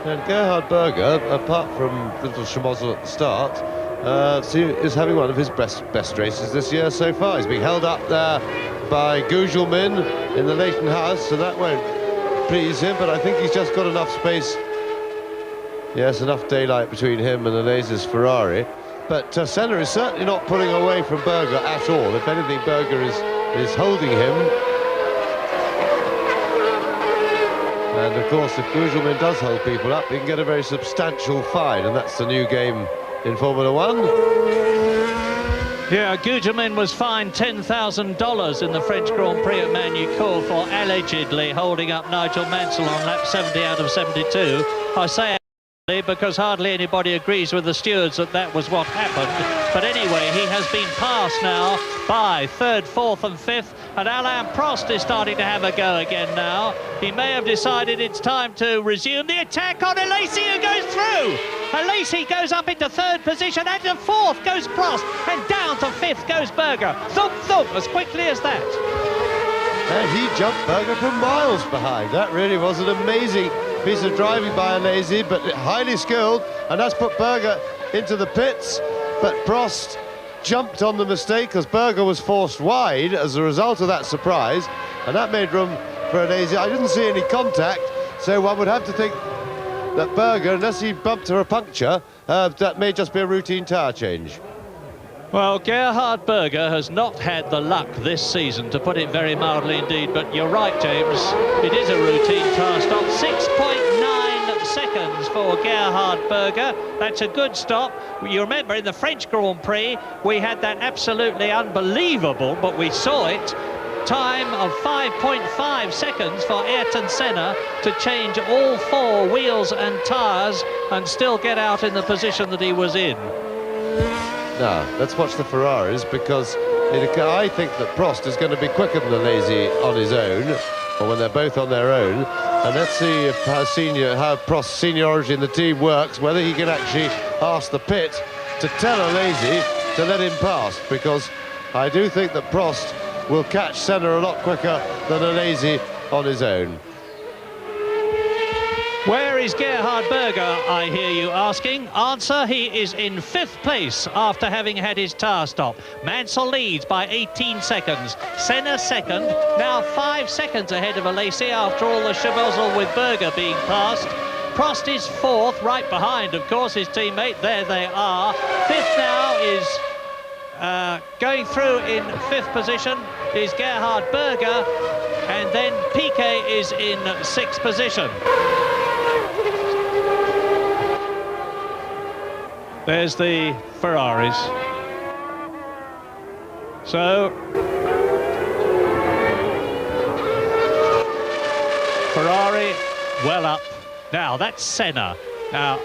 And Gerhard Berger, apart from the little schmozzle at the start, is having one of his best races this year so far. He's being held up there by Gugelmin in the Leighton House, so that won't please him, but I think he's just got enough space. Yes, enough daylight between him and Alesi's Ferrari. But Senna is certainly not pulling away from Berger at all. If anything, Berger is holding him. And of course, if Gugelmin does hold people up, he can get a very substantial fine, and that's the new game in Formula One. Yeah, Gugelmin was fined $10,000 in the French Grand Prix at Magny-Cours for allegedly holding up Nigel Mansell on lap 70 out of 72. I say because hardly anybody agrees with the stewards that was what happened. But anyway, he has been passed now by 3rd, 4th and 5th, and Alain Prost is starting to have a go again now. He may have decided it's time to resume the attack on Alesi, who goes through. Alesi goes up into 3rd position, and to 4th goes Prost, and down to 5th goes Berger. Thump, thump, as quickly as that. And he jumped Berger from miles behind. That really was an amazing piece of driving by Alesi, but highly skilled, and that's put Berger into the pits. But Prost jumped on the mistake because Berger was forced wide as a result of that surprise, and that made room for Alesi. I didn't see any contact, so one would have to think that Berger, unless he bumped or a puncture, that may just be a routine tyre change. Well, Gerhard Berger has not had the luck this season, to put it very mildly indeed, but you're right, James, it is a routine tyre stop. 6.9 seconds for Gerhard Berger. That's a good stop. You remember in the French Grand Prix, we had that absolutely unbelievable, but we saw it, time of 5.5 seconds for Ayrton Senna to change all 4 wheels and tyres and still get out in the position that he was in. Now, let's watch the Ferraris, because I think that Prost is going to be quicker than Alesi on his own, or when they're both on their own. And let's see if how Prost's seniority in the team works, whether he can actually ask the pit to tell Alesi to let him pass, because I do think that Prost will catch Senna a lot quicker than Alesi on his own. Where is Gerhard Berger, I hear you asking? Answer, he is in 5th place after having had his tyre stop. Mansell leads by 18 seconds. Senna 2nd, now 5 seconds ahead of Alesi after all the schmozzle with Berger being passed. Prost is 4th, right behind, of course, his teammate. There they are. 5th now is going through in 5th position is Gerhard Berger, and then Piquet is in 6th position. There's the Ferraris. So, Ferrari well up. Now, that's Senna. Now,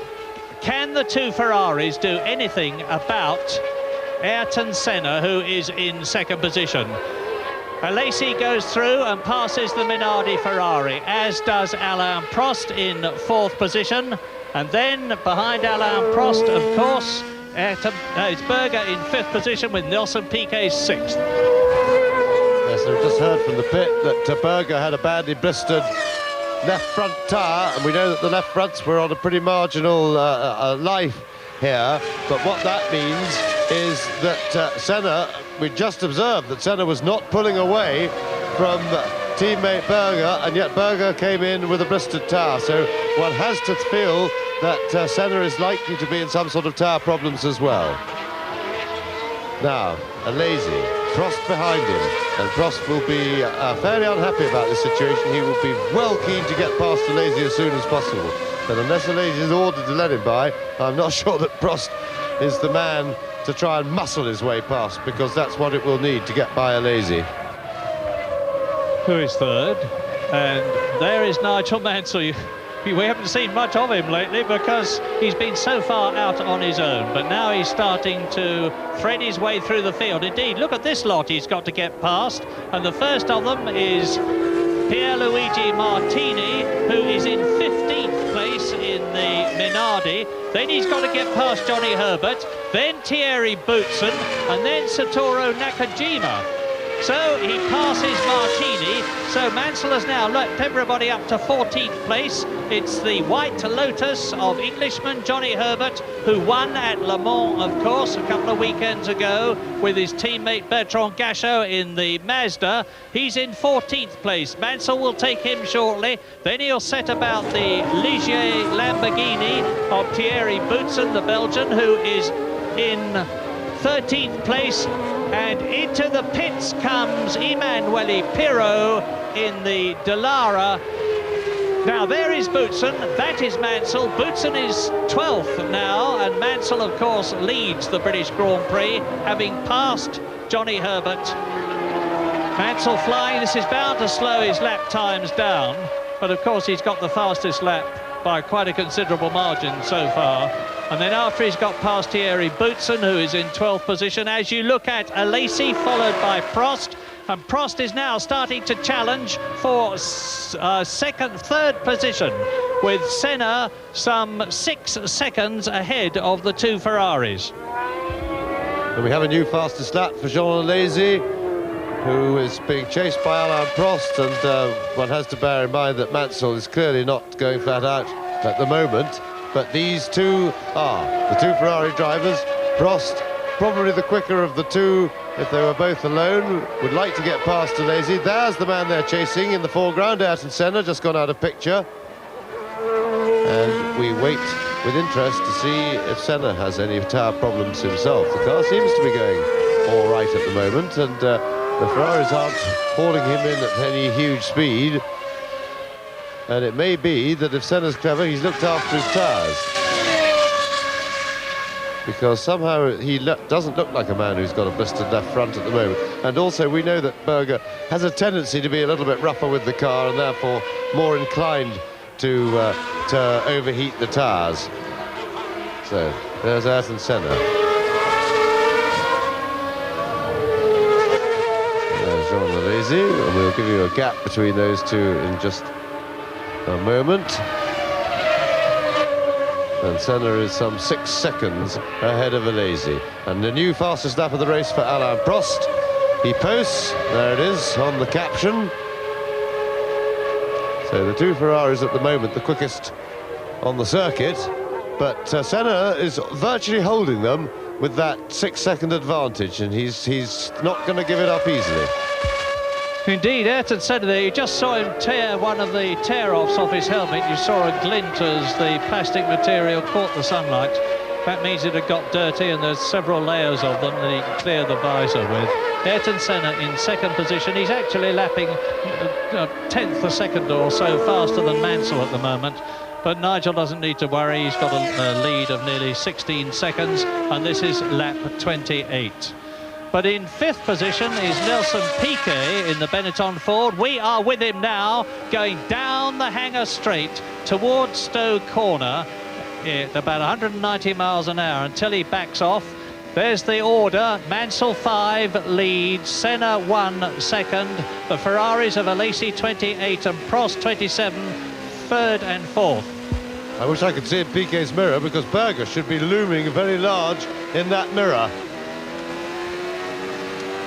can the 2 Ferraris do anything about Ayrton Senna, who is in 2nd position? Alesi goes through and passes the Minardi Ferrari, as does Alain Prost in 4th position. And then behind Alain Prost, of course, it's Berger in 5th position with Nelson Piquet 6th. Yes, we've just heard from the pit that Berger had a badly blistered left front tyre, and we know that the left fronts were on a pretty marginal life here. But what that means is that Senna, we just observed that Senna was not pulling away from teammate Berger, and yet Berger came in with a blistered tyre, so one has to feel that Senna is likely to be in some sort of tyre problems as well. Now, Alesi, Prost behind him, and Prost will be fairly unhappy about this situation. He will be well keen to get past Alesi as soon as possible, but unless Alesi is ordered to let him by, I'm not sure that Prost is the man to try and muscle his way past, because that's what it will need to get by Alesi. Who is third? And there is Nigel Mansell. We haven't seen much of him lately because he's been so far out on his own, but now he's starting to thread his way through the field. Indeed, look at this lot he's got to get past, and the first of them is Pierluigi Martini, who is in 15th place in the Minardi. Then he's got to get past Johnny Herbert, then Thierry Boutsen, and then Satoru Nakajima. So he passes Martini, so Mansell has now left everybody up to 14th place. It's the White Lotus of Englishman Johnny Herbert, who won at Le Mans, of course, a couple of weekends ago with his teammate Bertrand Gachot in the Mazda. He's in 14th place. Mansell will take him shortly. Then he'll set about the Ligier Lamborghini of Thierry Boutsen, the Belgian, who is in 13th place. And into the pits comes Emanuele Pirro in the Dallara. Now there is Boutsen, that is Mansell. Boutsen is 12th now, and Mansell of course leads the British Grand Prix, having passed Johnny Herbert. Mansell flying, this is bound to slow his lap times down, but of course he's got the fastest lap by quite a considerable margin so far. And then after he's got past Thierry Boutsen, who is in 12th position, as you look at Alesi, followed by Prost, and Prost is now starting to challenge for third position, with Senna some 6 seconds ahead of the two Ferraris. And we have a new fastest lap for Jean Alesi, who is being chased by Alain Prost, and one has to bear in mind that Mansell is clearly not going flat out at the moment. But these two are the two Ferrari drivers. Prost, probably the quicker of the two if they were both alone, would like to get past Alesi. There's the man they're chasing in the foreground, Ayrton Senna, just gone out of picture. And we wait with interest to see if Senna has any tyre problems himself. The car seems to be going all right at the moment, and the Ferraris aren't hauling him in at any huge speed. And it may be that if Senna's clever, he's looked after his tyres. Because somehow he doesn't look like a man who's got a blistered left front at the moment. And also we know that Berger has a tendency to be a little bit rougher with the car and therefore more inclined to overheat the tyres. So there's Ayrton Senna. There's Jean Alesi, and we'll give you a gap between those two in just a moment. And Senna is some 6 seconds ahead of Alesi. And the new fastest lap of the race for Alain Prost. He posts, there it is, on the caption. So the two Ferraris at the moment, the quickest on the circuit. But Senna is virtually holding them with that 6-second advantage, and he's not going to give it up easily. Indeed, Ayrton Senna there, you just saw him tear one of the tear-offs off his helmet. You saw a glint as the plastic material caught the sunlight. That means it had got dirty, and there's several layers of them that he can clear the visor with. Ayrton Senna in 2nd position. He's actually lapping a tenth a second or so faster than Mansell at the moment. But Nigel doesn't need to worry. He's got a lead of nearly 16 seconds, and this is lap 28. But in 5th position is Nelson Piquet in the Benetton Ford. We are with him now, going down the Hangar Straight towards Stowe Corner at about 190 miles an hour until he backs off. There's the order. Mansell 5 leads, Senna 1 second, the Ferraris of Alesi 28 and Prost 27, 3rd and 4th. I wish I could see in Piquet's mirror, because Berger should be looming very large in that mirror.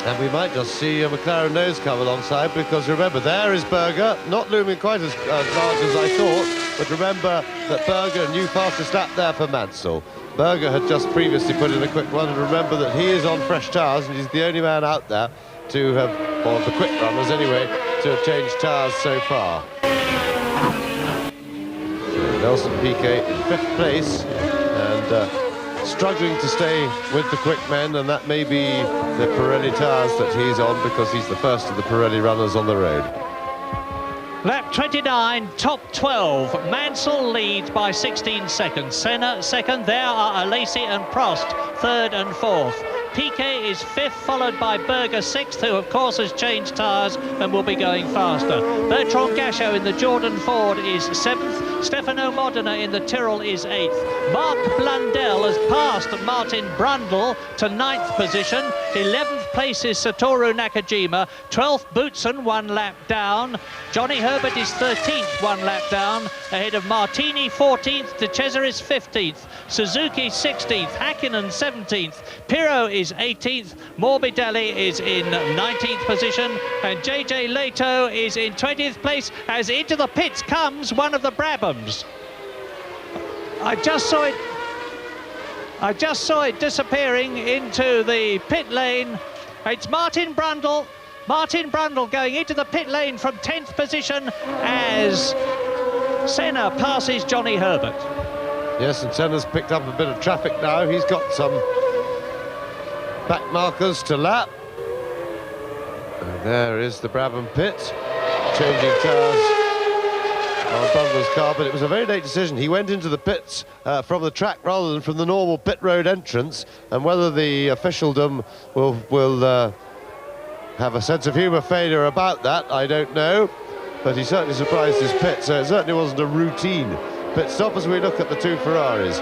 And we might just see a McLaren nose come alongside, because remember, there is Berger, not looming quite as large as I thought, but remember that Berger, new fastest lap there for Mansell. Berger had just previously put in a quick one, and remember that he is on fresh tyres, and he's the only man out there to have, or the quick runners anyway, to have changed tires so far. So Nelson Piquet in 5th place and struggling to stay with the quick men, and that may be the Pirelli tires that he's on because he's the first of the Pirelli runners on the road. Lap 29, top 12. Mansell leads by 16 seconds. Senna second. There are Alesi and Prost, third and fourth. Piquet is 5th, followed by Berger 6th, who of course has changed tyres and will be going faster. Bertrand Gachot in the Jordan Ford is 7th. Stefano Modena in the Tyrrell is 8th. Mark Blundell has passed Martin Brundle to 9th position. 11th place is Satoru Nakajima. 12th Boutsen, 1 lap down. Johnny Herbert is 13th, 1 lap down, ahead of Martini 14th, De Cesaris 15th, Suzuki 16th, Hakkinen 17th, Pirro is 18th, Morbidelli is in 19th position, and JJ Leto is in 20th place, as into the pits comes one of the Brabhams. I just saw it disappearing into the pit lane. It's Martin Brundle. Martin Brundle going into the pit lane from 10th position as Senna passes Johnny Herbert. Yes, and Senna's picked up a bit of traffic now. He's got some back markers to lap. And there is the Brabham pit, changing tyres on Brundle's car, but it was a very late decision. He went into the pits from the track rather than from the normal pit road entrance, and whether the officialdom will have a sense of humour failure about that, I don't know, but he certainly surprised his pit, so it certainly wasn't a routine pit stop as we look at the two Ferraris.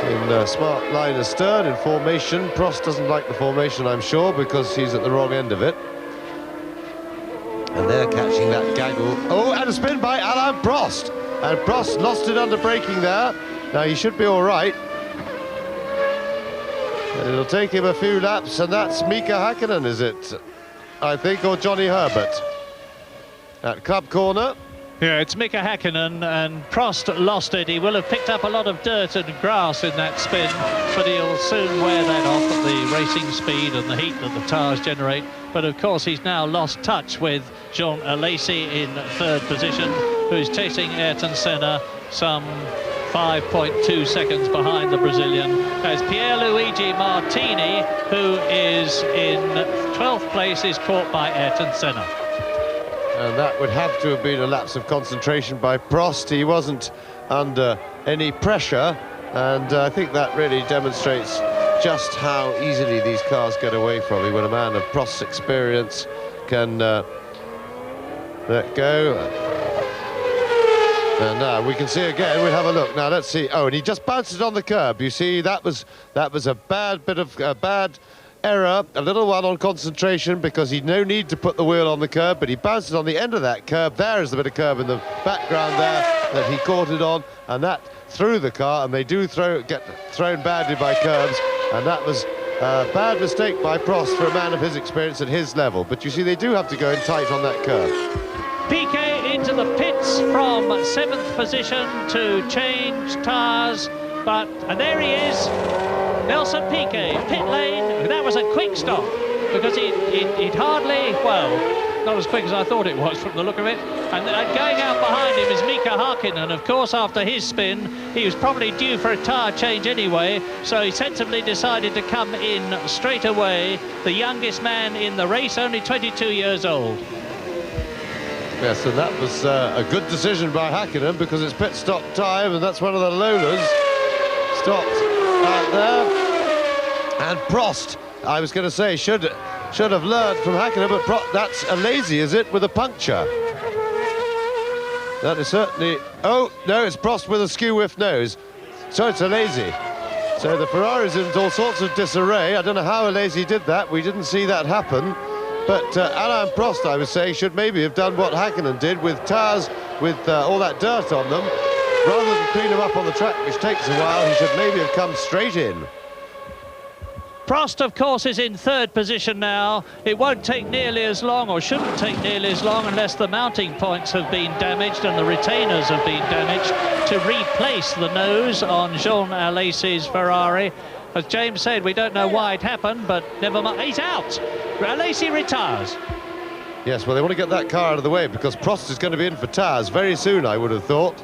In smart line astern, in formation. Prost doesn't like the formation, I'm sure, because he's at the wrong end of it. And they're catching that gaggle. Oh, and a spin by Alain Prost. And Prost lost it under braking there. Now, he should be all right. And it'll take him a few laps, and that's Mika Hakkinen, is it? I think, or Johnny Herbert. At Club Corner. Yeah, it's Mika Hakkinen, and Prost lost it. He will have picked up a lot of dirt and grass in that spin, but he'll soon wear that off at the racing speed and the heat that the tyres generate. But of course, he's now lost touch with Jean Alesi in 3rd position, who's chasing Ayrton Senna some 5.2 seconds behind the Brazilian, as Pierluigi Martini, who is in 12th place, is caught by Ayrton Senna. And that would have to have been a lapse of concentration by Prost. He wasn't under any pressure, and I think that really demonstrates just how easily these cars get away from him when a man of Prost's experience can let go. And now we can see again, we'll have a look. Now let's see. Oh, and he just bounced it on the curb. You see, that was a bad error, a little one on concentration, because he'd no need to put the wheel on the curb, but he bounced it on the end of that curb. There is the bit of curb in the background there that he caught it on, and that threw the car, and they do get thrown badly by curbs, and that was a bad mistake by Prost for a man of his experience at his level. But you see, they do have to go in tight on that curb. Piquet into the pits from 7th position to change tyres, and there he is, Nelson Piquet, pit lane. That was a quick stop, because he'd hardly, well, not as quick as I thought it was from the look of it, and going out behind him is Mika Hakkinen. Of course, after his spin, he was probably due for a tyre change anyway, so he sensibly decided to come in straight away, the youngest man in the race, only 22 years old. Yes, and that was a good decision by Hakkinen, because it's pit stop time, and that's one of the Lolas stopped out there. And Prost, I was going to say, should have learned from Hakkinen, but that's Alesi, is it, with a puncture? That is certainly... Oh, no, it's Prost with a skew-whiff nose. So it's Alesi. So the Ferrari's in all sorts of disarray. I don't know how Alesi did that. We didn't see that happen. But Alain Prost, I was saying, should maybe have done what Hakkinen did with tyres with all that dirt on them. Rather than clean them up on the track, which takes a while, he should maybe have come straight in. Prost, of course, is in 3rd position now. It won't take nearly as long, or shouldn't take nearly as long, unless the mounting points have been damaged and the retainers have been damaged, to replace the nose on Jean Alesi's Ferrari. As James said, we don't know why it happened, but never mind. He's out. Alesi retires. Yes, well, they want to get that car out of the way because Prost is going to be in for Tars very soon, I would have thought.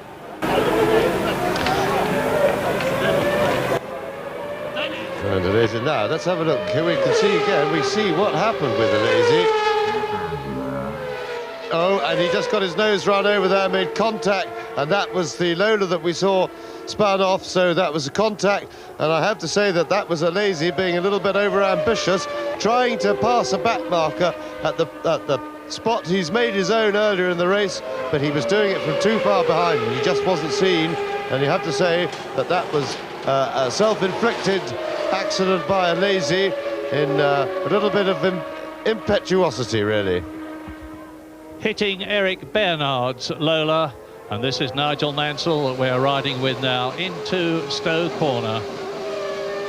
And Alesi now, let's have a look. Here we can see again, we see what happened with Alesi. Oh, and he just got his nose run over there, made contact, and that was the Lola that we saw spun off, so that was a contact, and I have to say that that was Alesi being a little bit over-ambitious, trying to pass a back marker at the spot he's made his own earlier in the race, but he was doing it from too far behind, and he just wasn't seen, and you have to say that that was a self-inflicted accident by Alesi in a little bit of impetuosity, really. Hitting Eric Bernard's Lola, and this is Nigel Mansell that we're riding with now into Stowe Corner.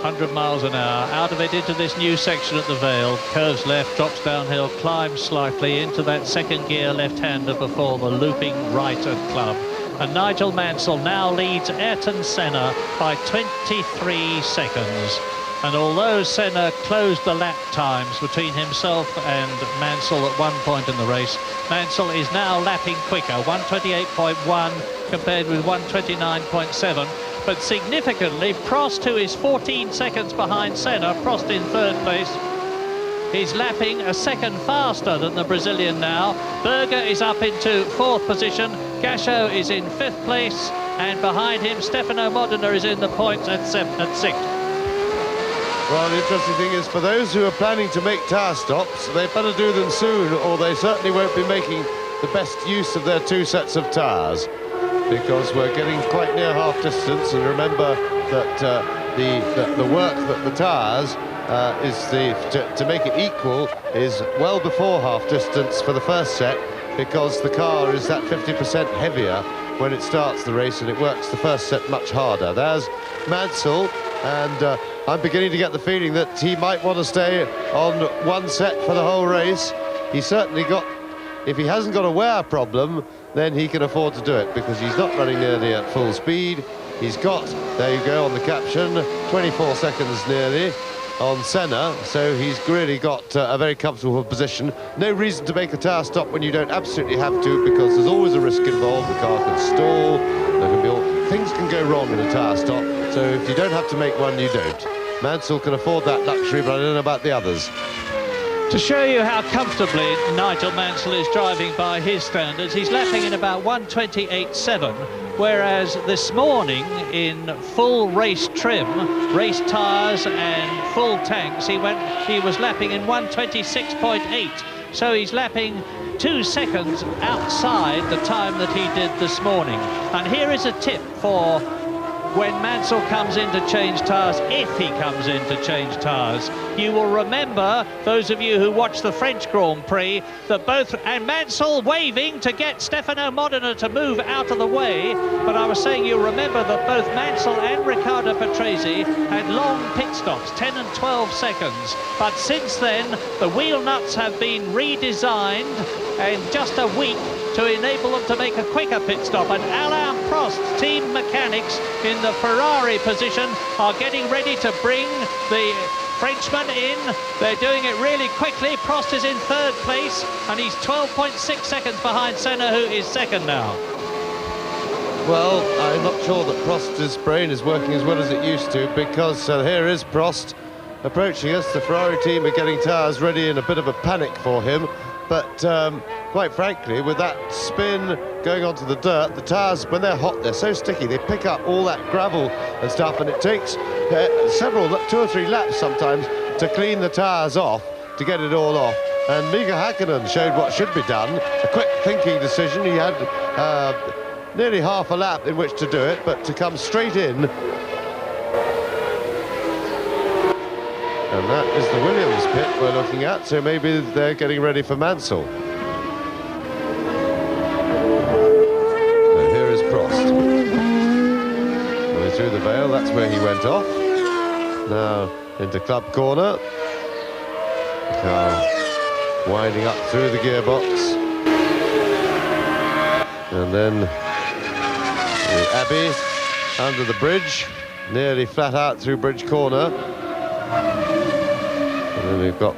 100 miles an hour, out of it into this new section at the Vale, curves left, drops downhill, climbs slightly into that second gear left-hander before the looping right at club. And Nigel Mansell now leads Ayrton Senna by 23 seconds. And although Senna closed the lap times between himself and Mansell at one point in the race, Mansell is now lapping quicker, 128.1 compared with 129.7. But significantly, Prost, who is 14 seconds behind Senna, Prost in third place, is lapping a second faster than the Brazilian now. Berger is up into fourth position, Gachot is in fifth place, and behind him Stefano Modena is in the points at sixth. Well, the interesting thing is, for those who are planning to make tyre stops, they better do them soon, or they certainly won't be making the best use of their two sets of tyres, because we're getting quite near half distance. And remember that the work that the tyres to make it equal is well before half distance for the first set, because the car is that 50% heavier when it starts the race, and it works the first set much harder. There's Mansell, and I'm beginning to get the feeling that he might want to stay on one set for the whole race. He's certainly got, if he hasn't got a wear problem, then he can afford to do it, because he's not running nearly at full speed. He's got, there you go on the caption, 24 seconds nearly on Senna, so he's really got a very comfortable position. No reason to make a tyre stop when you don't absolutely have to, because there's always a risk involved. The car can stall, there can be things can go wrong in a tyre stop, so if you don't have to make one, you don't. Mansell can afford that luxury, but I don't know about the others. To show you how comfortably Nigel Mansell is driving by his standards, he's lapping in about 128.7, whereas this morning in full race trim, race tyres and full tanks, he was lapping in 126.8. So he's lapping 2 seconds outside the time that he did this morning. And here is a tip for when Mansell comes in to change tyres, if he comes in to change tyres. You will remember, those of you who watched the French Grand Prix, that and Mansell waving to get Stefano Modena to move out of the way, but I was saying you'll remember that both Mansell and Riccardo Patrese had long pit stops, 10 and 12 seconds, but since then the wheel nuts have been redesigned in just a week to enable them to make a quicker pit stop, and Alain Prost, team mechanics in the Ferrari position, are getting ready to bring the Frenchman in. They're doing it really quickly. Prost is in third place, and he's 12.6 seconds behind Senna, who is second now. Well, I'm not sure that Prost's brain is working as well as it used to, because here is Prost approaching us. The Ferrari team are getting tyres ready in a bit of a panic for him. But quite frankly, with that spin going onto the dirt, the tyres, when they're hot, they're so sticky, they pick up all that gravel and stuff, and it takes 2 or 3 laps sometimes to clean the tyres off, to get it all off. And Mika Häkkinen showed what should be done, a quick thinking decision. He had nearly half a lap in which to do it, but to come straight in. And that is the Williams pit we're looking at, so maybe they're getting ready for Mansell. So here is Prost. Going through the Vale, that's where he went off. Now into Club Corner. Car winding up through the gearbox. And then the Abbey under the bridge, nearly flat out through Bridge Corner. And then we've got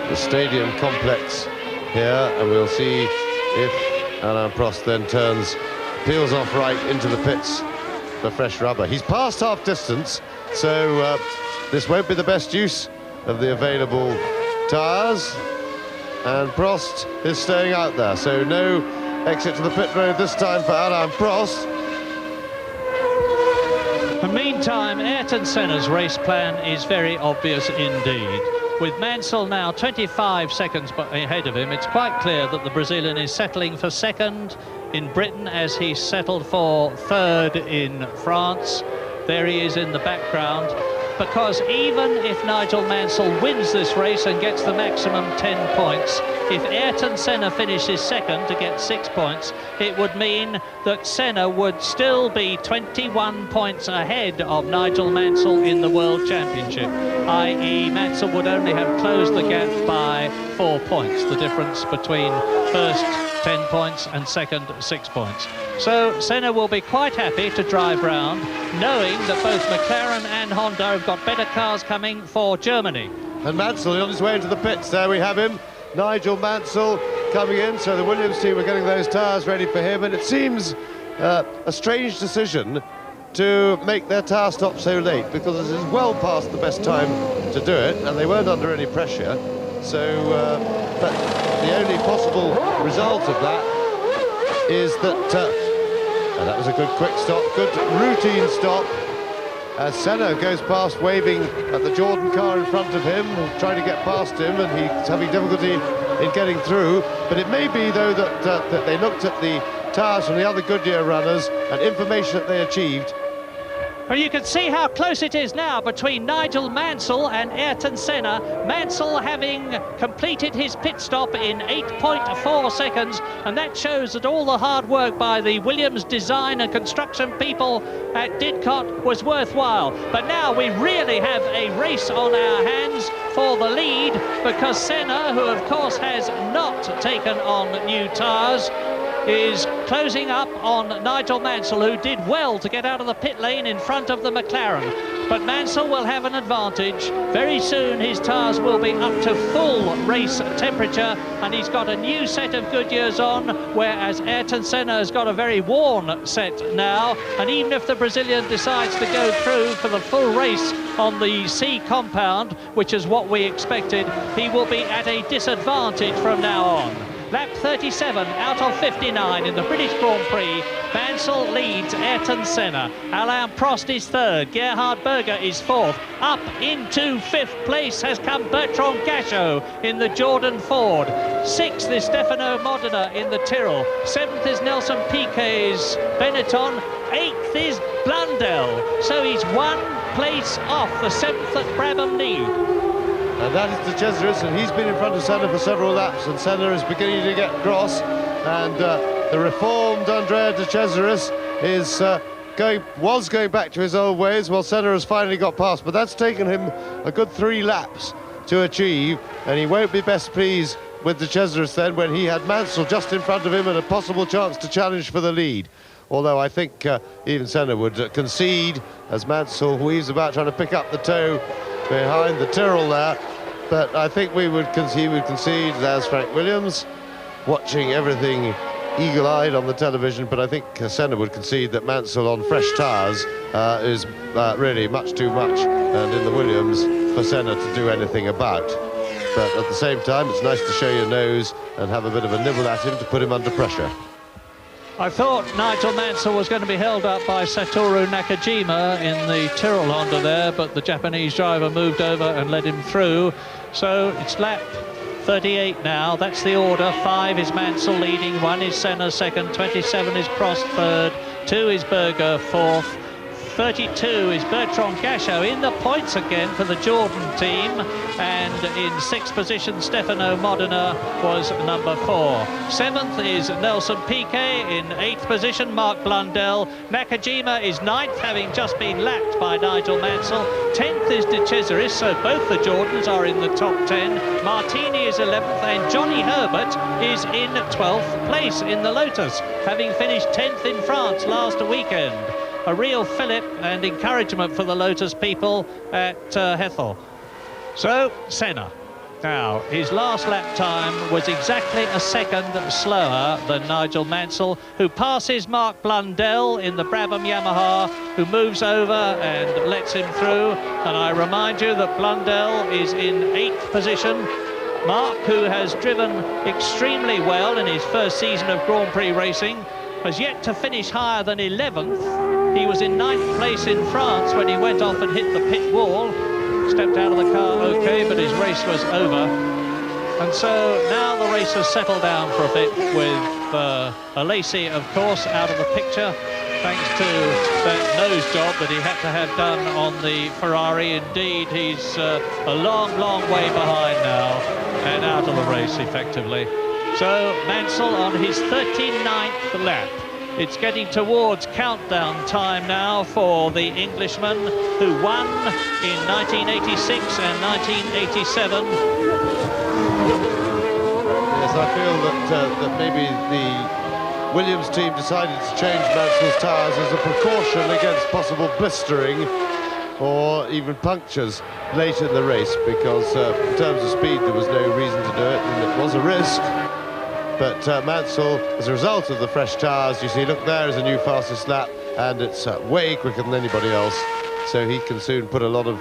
the stadium complex here, and we'll see if Alain Prost then peels off right into the pits for fresh rubber. He's past half distance, so this won't be the best use of the available tyres, and Prost is staying out there, so no exit to the pit road this time for Alain Prost. In the meantime, Ayrton Senna's race plan is very obvious indeed. With Mansell now 25 seconds ahead of him, it's quite clear that the Brazilian is settling for second in Britain as he settled for third in France. There he is in the background, because even if Nigel Mansell wins this race and gets the maximum 10 points, if Ayrton Senna finishes second to get 6 points, it would mean that Senna would still be 21 points ahead of Nigel Mansell in the World Championship, i.e. Mansell would only have closed the gap by 4 points, the difference between first 10 points and second 6 points. So Senna will be quite happy to drive round, knowing that both McLaren and Honda have got better cars coming for Germany. And Mansell on his way into the pits, there we have him, Nigel Mansell coming in, so the Williams team are getting those tyres ready for him, and it seems a strange decision to make their tyre stop so late, because it is well past the best time to do it, and they weren't under any pressure, so but the only possible result of that is that and that was a good quick stop, good routine stop, as Senna goes past waving at the Jordan car in front of him, trying to get past him, and he's having difficulty in getting through. But it may be, though, that they looked at the tyres from the other Goodyear runners and information that they achieved. Well, you can see how close it is now between Nigel Mansell and Ayrton Senna. Mansell having completed his pit stop in 8.4 seconds, and that shows that all the hard work by the Williams design and construction people at Didcot was worthwhile. But now we really have a race on our hands for the lead, because Senna, who of course has not taken on new tyres, is closing up on Nigel Mansell, who did well to get out of the pit lane in front of the McLaren. But Mansell will have an advantage. Very soon his tyres will be up to full race temperature, and he's got a new set of Goodyears on, whereas Ayrton Senna has got a very worn set now. And even if the Brazilian decides to go through for the full race on the C compound, which is what we expected, he will be at a disadvantage from now on. Lap 37 out of 59 in the British Grand Prix. Mansell leads Ayrton Senna. Alain Prost is third. Gerhard Berger is fourth. Up into fifth place has come Bertrand Gachot in the Jordan Ford. Sixth is Stefano Modena in the Tyrrell. Seventh is Nelson Piquet's Benetton. Eighth is Blundell. So he's 1 place off the seventh at Brabham lead. And that is De Cesaris, and he's been in front of Senna for several laps, and Senna is beginning to get cross, and the reformed Andrea De Cesaris is was going back to his old ways, while Senna has finally got past, but that's taken him a good 3 laps to achieve, and he won't be best pleased with De Cesaris then, when he had Mansell just in front of him and a possible chance to challenge for the lead. Although I think even Senna would concede, as Mansell weaves about trying to pick up the toe behind the Tyrrell there, but I think he would concede. There's Frank Williams watching everything eagle-eyed on the television, but I think Senna would concede that Mansell on fresh tyres is really much too much, and in the Williams for Senna to do anything about. But at the same time, it's nice to show your nose and have a bit of a nibble at him to put him under pressure. I thought Nigel Mansell was going to be held up by Satoru Nakajima in the Tyrrell Honda there, but the Japanese driver moved over and led him through. So it's lap 38 now. That's the order. 5 is Mansell leading, 1 is Senna second, 27 is Prost third, 2 is Berger fourth, 32 is Bertrand Gachot in the points again for the Jordan team, and in 6th position Stefano Modena was number 4. 7th is Nelson Piquet. In 8th position Mark Blundell. Nakajima is 9th, having just been lapped by Nigel Mansell. 10th is De Cesaris, so both the Jordans are in the top 10. Martini is 11th, and Johnny Herbert is in 12th place in the Lotus, having finished 10th in France last weekend. A real fillip and encouragement for the Lotus people at Hethel. So, Senna. Now, his last lap time was exactly a second slower than Nigel Mansell, who passes Mark Blundell in the Brabham Yamaha, who moves over and lets him through. And I remind you that Blundell is in 8th position. Mark, who has driven extremely well in his first season of Grand Prix racing, has yet to finish higher than 11th. He was in 9th place in France when he went off and hit the pit wall. Stepped out of the car okay, but his race was over. And so now the race has settled down for a bit with Alesi, of course, out of the picture, thanks to that nose job that he had to have done on the Ferrari. Indeed, he's a long, long way behind now and out of the race, effectively. So Mansell on his 39th lap. It's getting towards countdown time now for the Englishman who won in 1986 and 1987. Yes, I feel that maybe the Williams team decided to change Mansell's tyres as a precaution against possible blistering or even punctures late in the race, because in terms of speed there was no reason to do it, and it was a risk. But Mansell, as a result of the fresh tyres, you see, look, there is a new fastest lap, and it's way quicker than anybody else. So he can soon put a lot of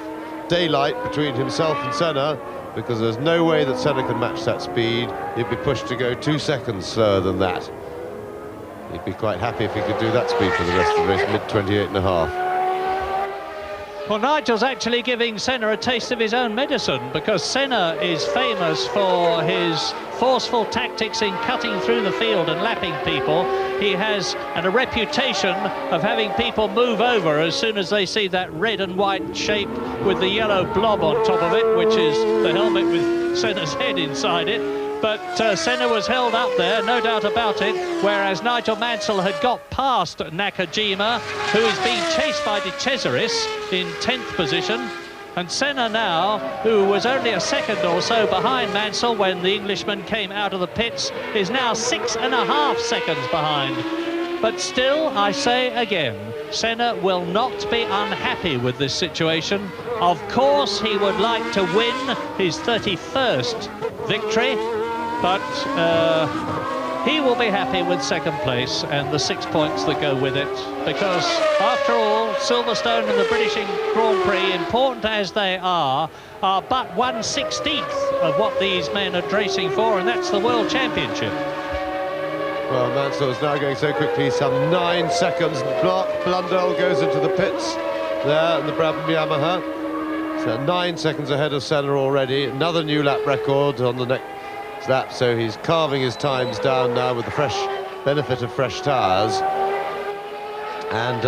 daylight between himself and Senna, because there's no way that Senna can match that speed. He'd be pushed to go 2 seconds slower than that. He'd be quite happy if he could do that speed for the rest of the race, mid-28.5. Well, Nigel's actually giving Senna a taste of his own medicine, because Senna is famous for his forceful tactics in cutting through the field and lapping people. He has a reputation of having people move over as soon as they see that red and white shape with the yellow blob on top of it, which is the helmet with Senna's head inside it. But Senna was held up there, no doubt about it, whereas Nigel Mansell had got past Nakajima, who is being chased by De Cesaris in 10th position. And Senna now, who was only a second or so behind Mansell when the Englishman came out of the pits, is now 6.5 seconds behind. But still, I say again, Senna will not be unhappy with this situation. Of course, he would like to win his 31st victory, but he will be happy with second place and the 6 points that go with it, because after all, Silverstone and the British Grand Prix, important as they are but 1/16th of what these men are racing for, and that's the World Championship. Well, Mansell is now going so quickly, some 9 seconds. Blundell goes into the pits there in the Brabham Yamaha. So 9 seconds ahead of Senna already. Another new lap record on the next lap, so he's carving his times down now with the fresh benefit of fresh tyres. And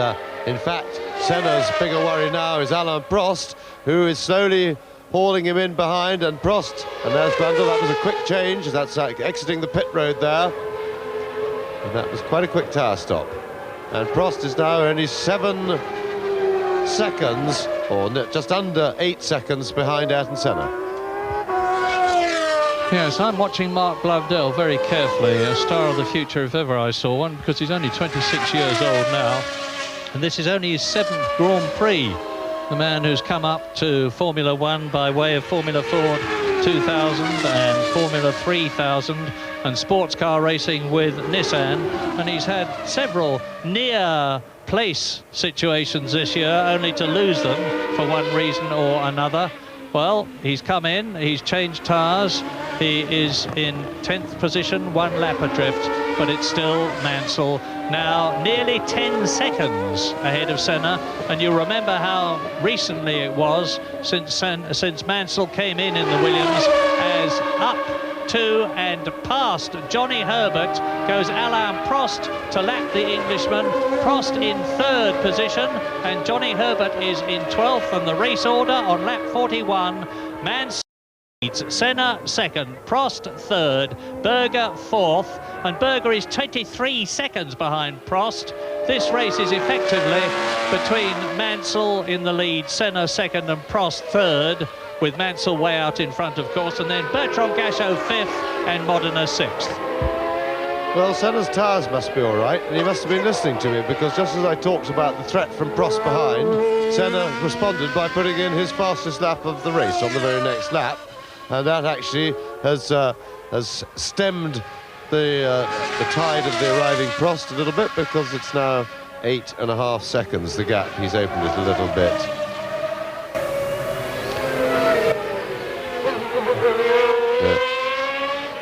in fact, Senna's bigger worry now is Alain Prost, who is slowly hauling him in behind, and Prost, and there's Blundell. That was a quick change. That's exiting the pit road there. And that was quite a quick tyre stop. And Prost is now only 7 seconds, or just under 8 seconds behind Ayrton Senna. Yes, I'm watching Mark Blundell very carefully, a star of the future if ever I saw one, because he's only 26 years old now. And this is only his 7th Grand Prix. The man who's come up to Formula One by way of Formula Ford 2000 and Formula 3000 and sports car racing with Nissan, and he's had several near place situations this year, only to lose them for one reason or another. Well, he's come in, he's changed tyres, he is in 10th position, 1 lap adrift, but it's still Mansell now nearly 10 seconds ahead of Senna. And you remember how recently it was since Mansell came in the Williams, as up to and past Johnny Herbert goes Alain Prost to lap the Englishman. Prost in 3rd position and Johnny Herbert is in 12th, and the race order on lap 41, Mansell leads, Senna 2nd, Prost 3rd, Berger 4th, and Berger is 23 seconds behind Prost. This race is effectively between Mansell in the lead, Senna 2nd and Prost 3rd, with Mansell way out in front, of course, and then Bertrand Gachot 5th and Modena 6th. Well, Senna's tyres must be all right, and he must have been listening to me, because just as I talked about the threat from Prost behind, Senna responded by putting in his fastest lap of the race on the very next lap. and that actually has stemmed the tide of the arriving Prost a little bit, because it's now 8.5 seconds, the gap. He's opened it a little bit.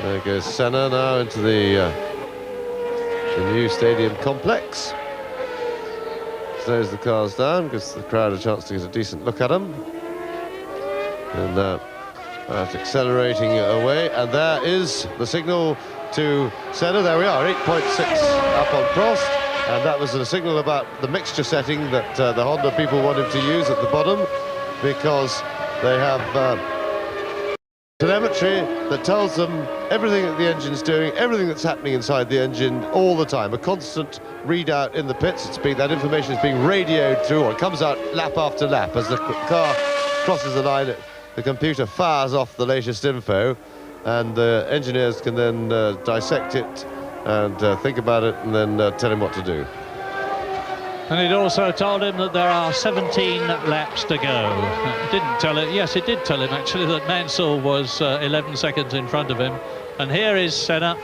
There goes Senna now into the new stadium complex. Slows the cars down, gives the crowd a chance to get a decent look at him. And that's accelerating away, and there is the signal to Senna. There we are, 8.6 up on Prost, and that was a signal about the mixture setting that the Honda people wanted to use at the bottom, because they have telemetry that tells them everything that the engine's doing, everything that's happening inside the engine all the time. A constant readout in the pits. That information is being radioed through, or it comes out lap after lap as the car crosses the line. The computer fires off the latest info, and the engineers can then dissect it and think about it, and then tell him what to do. And it also told him that there are 17 laps to go. It didn't tell it. Yes, it did tell him actually that Mansell was 11 seconds in front of him. And here is Senna.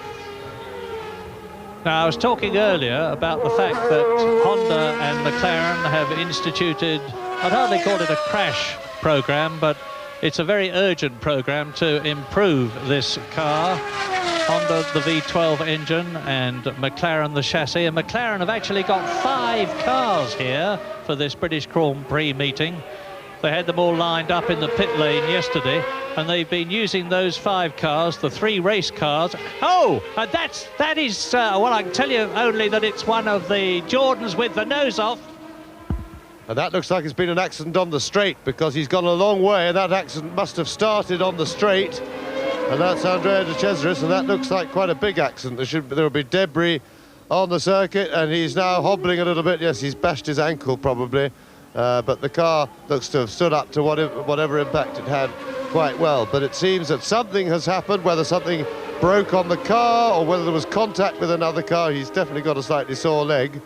Now, I was talking earlier about the fact that Honda and McLaren have instituted, I'd hardly call it a crash program, but it's a very urgent program to improve this car. Honda the V12 engine and McLaren the chassis, and McLaren have actually got 5 cars here for this British Grand Prix meeting. They had them all lined up in the pit lane yesterday, and they've been using those 5 cars, the 3 race cars. Oh, and that is well, I can tell you only that it's one of the Jordans with the nose off. And that looks like it's been an accident on the straight, because he's gone a long way, and that accident must have started on the straight. And that's Andrea De Cesaris, and that looks like quite a big accident. There will be debris on the circuit, and he's now hobbling a little bit. Yes, he's bashed his ankle probably, but the car looks to have stood up to whatever impact it had quite well. But it seems that something has happened, whether something broke on the car or whether there was contact with another car. He's definitely got a slightly sore leg.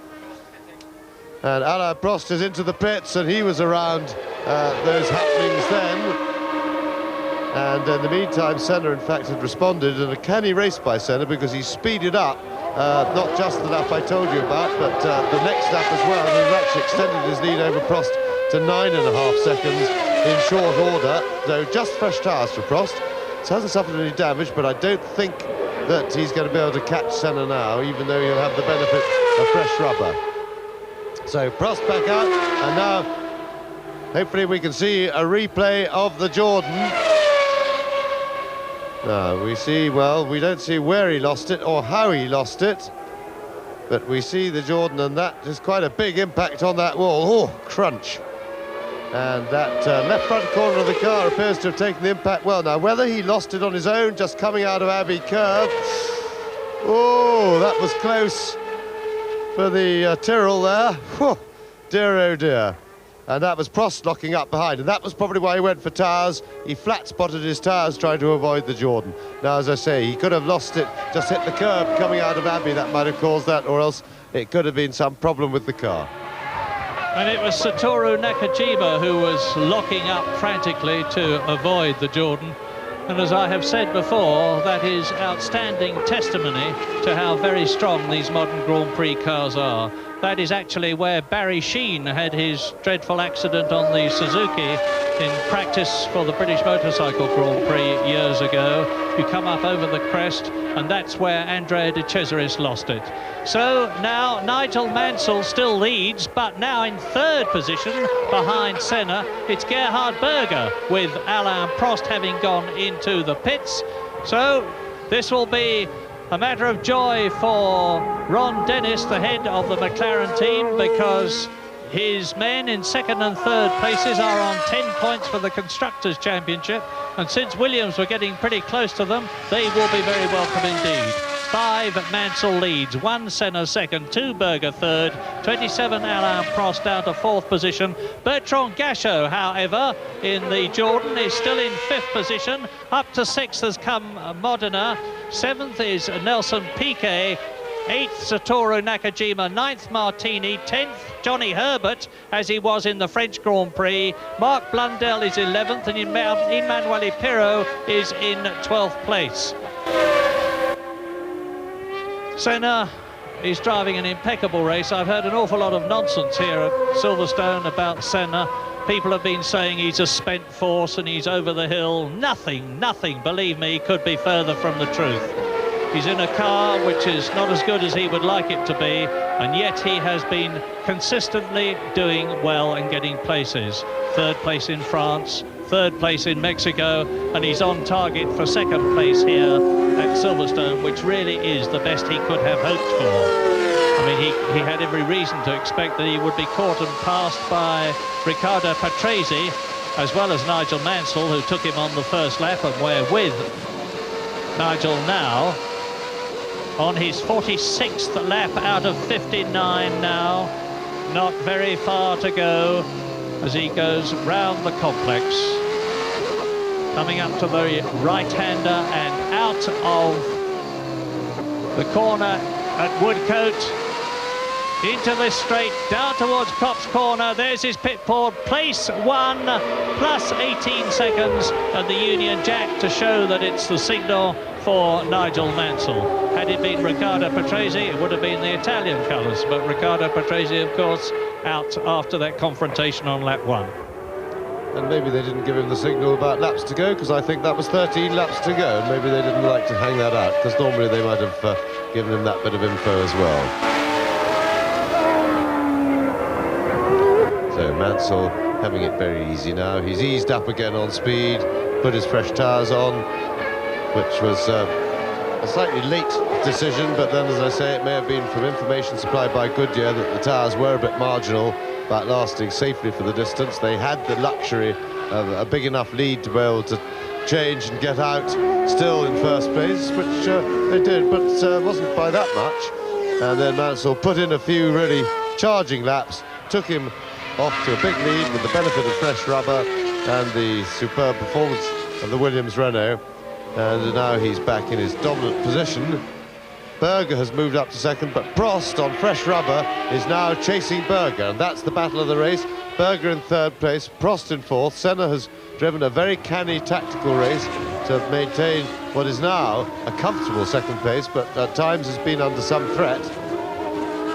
And Alain Prost is into the pits, and he was around those happenings then. And in the meantime, Senna, in fact, had responded, and a canny race by Senna, because he speeded up, not just the lap I told you about, but the next lap as well, and he's actually extended his lead over Prost to 9.5 seconds in short order. So just fresh tyres for Prost. It hasn't suffered any damage, but I don't think that he's going to be able to catch Senna now, even though he'll have the benefit of fresh rubber. So Prost back out, and now hopefully we can see a replay of the Jordan. Now we see, well, we don't see where he lost it or how he lost it, but we see the Jordan, and that is quite a big impact on that wall. Oh, crunch. And that left front corner of the car appears to have taken the impact well. Now, whether he lost it on his own just coming out of Abbey Curve, oh, that was close for the Tyrrell there. Whew, dear oh dear. And that was Prost locking up behind, and that was probably why he went for tyres. He flat-spotted his tyres trying to avoid the Jordan. Now, as I say, he could have lost it, just hit the curb coming out of Abbey. That might have caused that, or else it could have been some problem with the car. And it was Satoru Nakajima who was locking up frantically to avoid the Jordan. And as I have said before, that is outstanding testimony to how very strong these modern Grand Prix cars are. That is actually where Barry Sheene had his dreadful accident on the Suzuki in practice for the British Motorcycle Grand Prix years ago. You come up over the crest, and that's where Andrea De Cesaris lost it. So now Nigel Mansell still leads, but now in 3rd position behind Senna, it's Gerhard Berger, with Alain Prost having gone into the pits. So this will be a matter of joy for Ron Dennis, the head of the McLaren team, because his men in 2nd and 3rd places are on 10 points for the Constructors' Championship, and since Williams were getting pretty close to them, they will be very welcome indeed. 5 Mansell leads, 1 Senna 2nd, 2 Berger 3rd, 27 Alain Prost down to 4th position. Bertrand Gachot, however, in the Jordan is still in 5th position. Up to 6th has come Modena. 7th is Nelson Piquet. 8th Satoru Nakajima, 9th Martini, 10th Johnny Herbert, as he was in the French Grand Prix. Marc Blundell is 11th, and Emmanuel Pirot is in 12th place. Senna is driving an impeccable race. I've heard an awful lot of nonsense here at Silverstone about Senna. People have been saying he's a spent force and he's over the hill. Nothing, believe me, could be further from the truth. He's in a car which is not as good as he would like it to be, and yet he has been consistently doing well and getting places. 3rd place in France, 3rd place in Mexico, and he's on target for 2nd place here at Silverstone, which really is the best he could have hoped for. I mean, he had every reason to expect that he would be caught and passed by Riccardo Patrese, as well as Nigel Mansell, who took him on the first lap, and we're with Nigel now on his 46th lap out of 59 now. Not very far to go as he goes round the complex, coming up to the right-hander and out of the corner at Woodcote, into this straight, down towards Copse Corner. There's his pit board, place 1 plus 18 seconds at the Union Jack to show that it's the signal for Nigel Mansell. Had it been Riccardo Patrese, it would have been the Italian colours, but Riccardo Patrese, of course, out after that confrontation on lap 1. And maybe they didn't give him the signal about laps to go, because I think that was 13 laps to go, and maybe they didn't like to hang that out, because normally they might have given him that bit of info as well. So Mansell having it very easy now. He's eased up again on speed, put his fresh tyres on, which was a slightly late decision, but then, as I say, it may have been from information supplied by Goodyear that the tyres were a bit marginal about lasting safely for the distance. They had the luxury of a big enough lead to be able to change and get out still in 1st place, which they did, but wasn't by that much. And then Mansell put in a few really charging laps, took him off to a big lead with the benefit of fresh rubber and the superb performance of the Williams Renault. And now he's back in his dominant position. Berger has moved up to 2nd, but Prost on fresh rubber is now chasing Berger, and that's the battle of the race. Berger in 3rd place, Prost in 4th. Senna has driven a very canny tactical race to maintain what is now a comfortable 2nd place, but at times has been under some threat.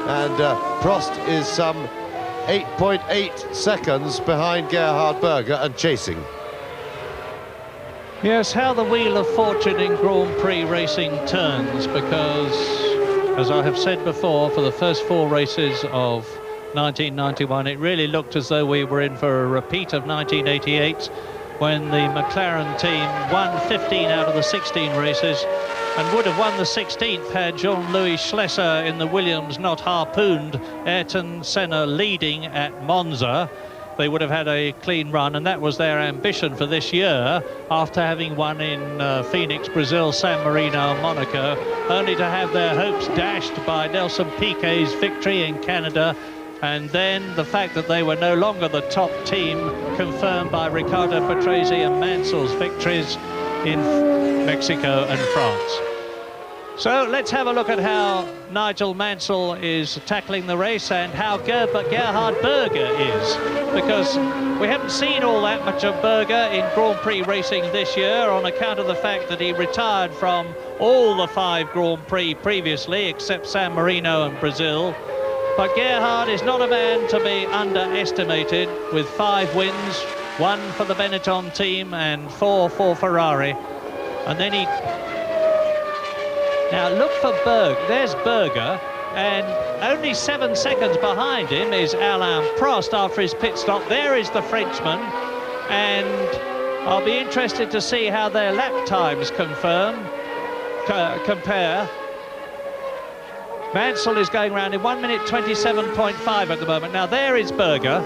And Prost is some 8.8 seconds behind Gerhard Berger and chasing. Yes, how the wheel of fortune in Grand Prix racing turns, because, as I have said before, for the first 4 races of 1991, it really looked as though we were in for a repeat of 1988, when the McLaren team won 15 out of the 16 races, and would have won the 16th had Jean-Louis Schlesser in the Williams not harpooned Ayrton Senna leading at Monza. They would have had a clean run, and that was their ambition for this year, after having won in Phoenix, Brazil, San Marino, Monaco, only to have their hopes dashed by Nelson Piquet's victory in Canada, and then the fact that they were no longer the top team, confirmed by Riccardo Patrese and Mansell's victories in Mexico and France. So let's have a look at how Nigel Mansell is tackling the race and how Gerhard Berger is, because we haven't seen all that much of Berger in Grand Prix racing this year on account of the fact that he retired from all the 5 Grand Prix previously, except San Marino and Brazil. But Gerhard is not a man to be underestimated, with 5 wins, 1 for the Benetton team and 4 for Ferrari. And then he... Now look for Berger. There's Berger, and only 7 seconds behind him is Alain Prost after his pit stop. There is the Frenchman, and I'll be interested to see how their lap times compare. Mansell is going around in 1 minute 27.5 at the moment. Now there is Berger,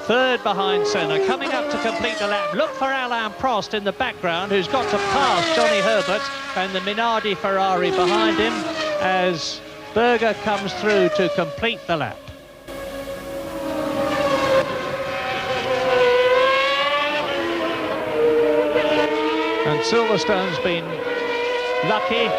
3rd behind Senna, coming up to complete the lap. Look for Alain Prost in the background, who's got to pass Johnny Herbert and the Minardi Ferrari behind him as Berger comes through to complete the lap. And Silverstone's been lucky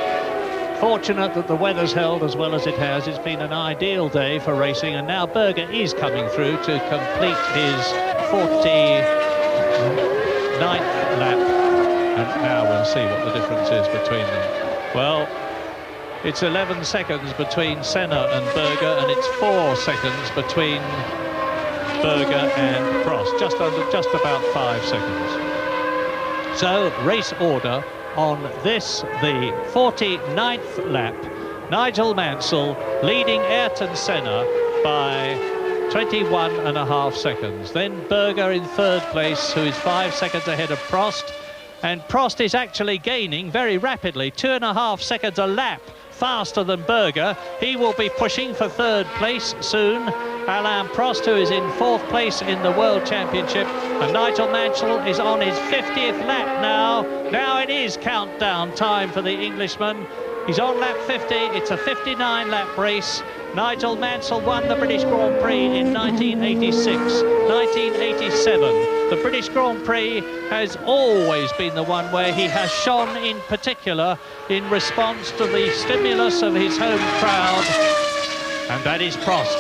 fortunate that the weather's held as well as it has. It's been an ideal day for racing, and now Berger is coming through to complete his 49th lap. And now we'll see what the difference is between them. Well, it's 11 seconds between Senna and Berger, and it's 4 seconds between Berger and Prost, just about 5 seconds. So, race order on this, the 49th lap. Nigel Mansell leading Ayrton Senna by 21.5 seconds. Then Berger in third place, who is 5 seconds ahead of Prost. And Prost is actually gaining very rapidly, 2.5 seconds a lap faster than Berger. He will be pushing for third place soon. Alain Prost, who is in fourth place in the World Championship, and Nigel Mansell is on his 50th lap now. Now it is countdown time for the Englishman. He's on lap 50. It's a 59-lap race. Nigel Mansell won the British Grand Prix in 1986, 1987. The British Grand Prix has always been the one where he has shone, in particular in response to the stimulus of his home crowd, and that is Prost.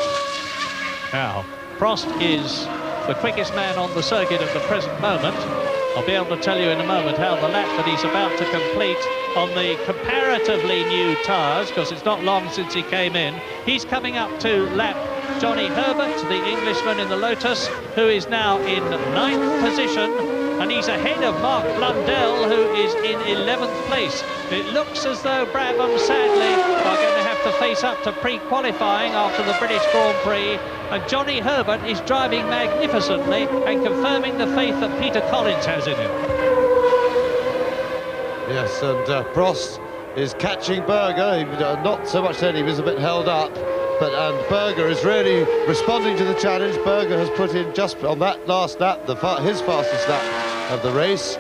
Now, Prost is the quickest man on the circuit at the present moment. I'll be able to tell you in a moment how the lap that he's about to complete on the comparatively new tyres, because it's not long since he came in. He's coming up to lap Johnny Herbert, the Englishman in the Lotus, who is now in 9th position, and he's ahead of Mark Blundell, who is in 11th place. It looks as though Brabham, sadly, are going to have to face up to pre-qualifying after the British Grand Prix, and Johnny Herbert is driving magnificently and confirming the faith that Peter Collins has in him. Yes, and Prost is catching Berger. Not so much then, he was a bit held up, and Berger is really responding to the challenge. Berger has put in, just on that last lap, his fastest lap of the race.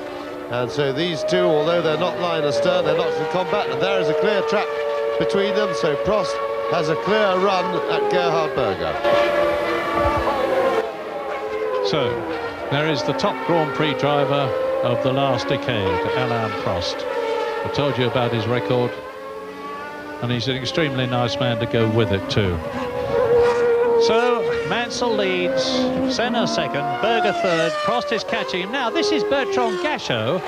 And so these two, although they're not line astern, they're not in combat, and there is a clear track between them, so Prost has a clear run at Gerhard Berger. So, there is the top Grand Prix driver of the last decade, Alain Prost. I told you about his record, and he's an extremely nice man to go with it too. So, Mansell leads, Senna second, Berger third, Prost is catching him. Now, this is Bertrand Gachot,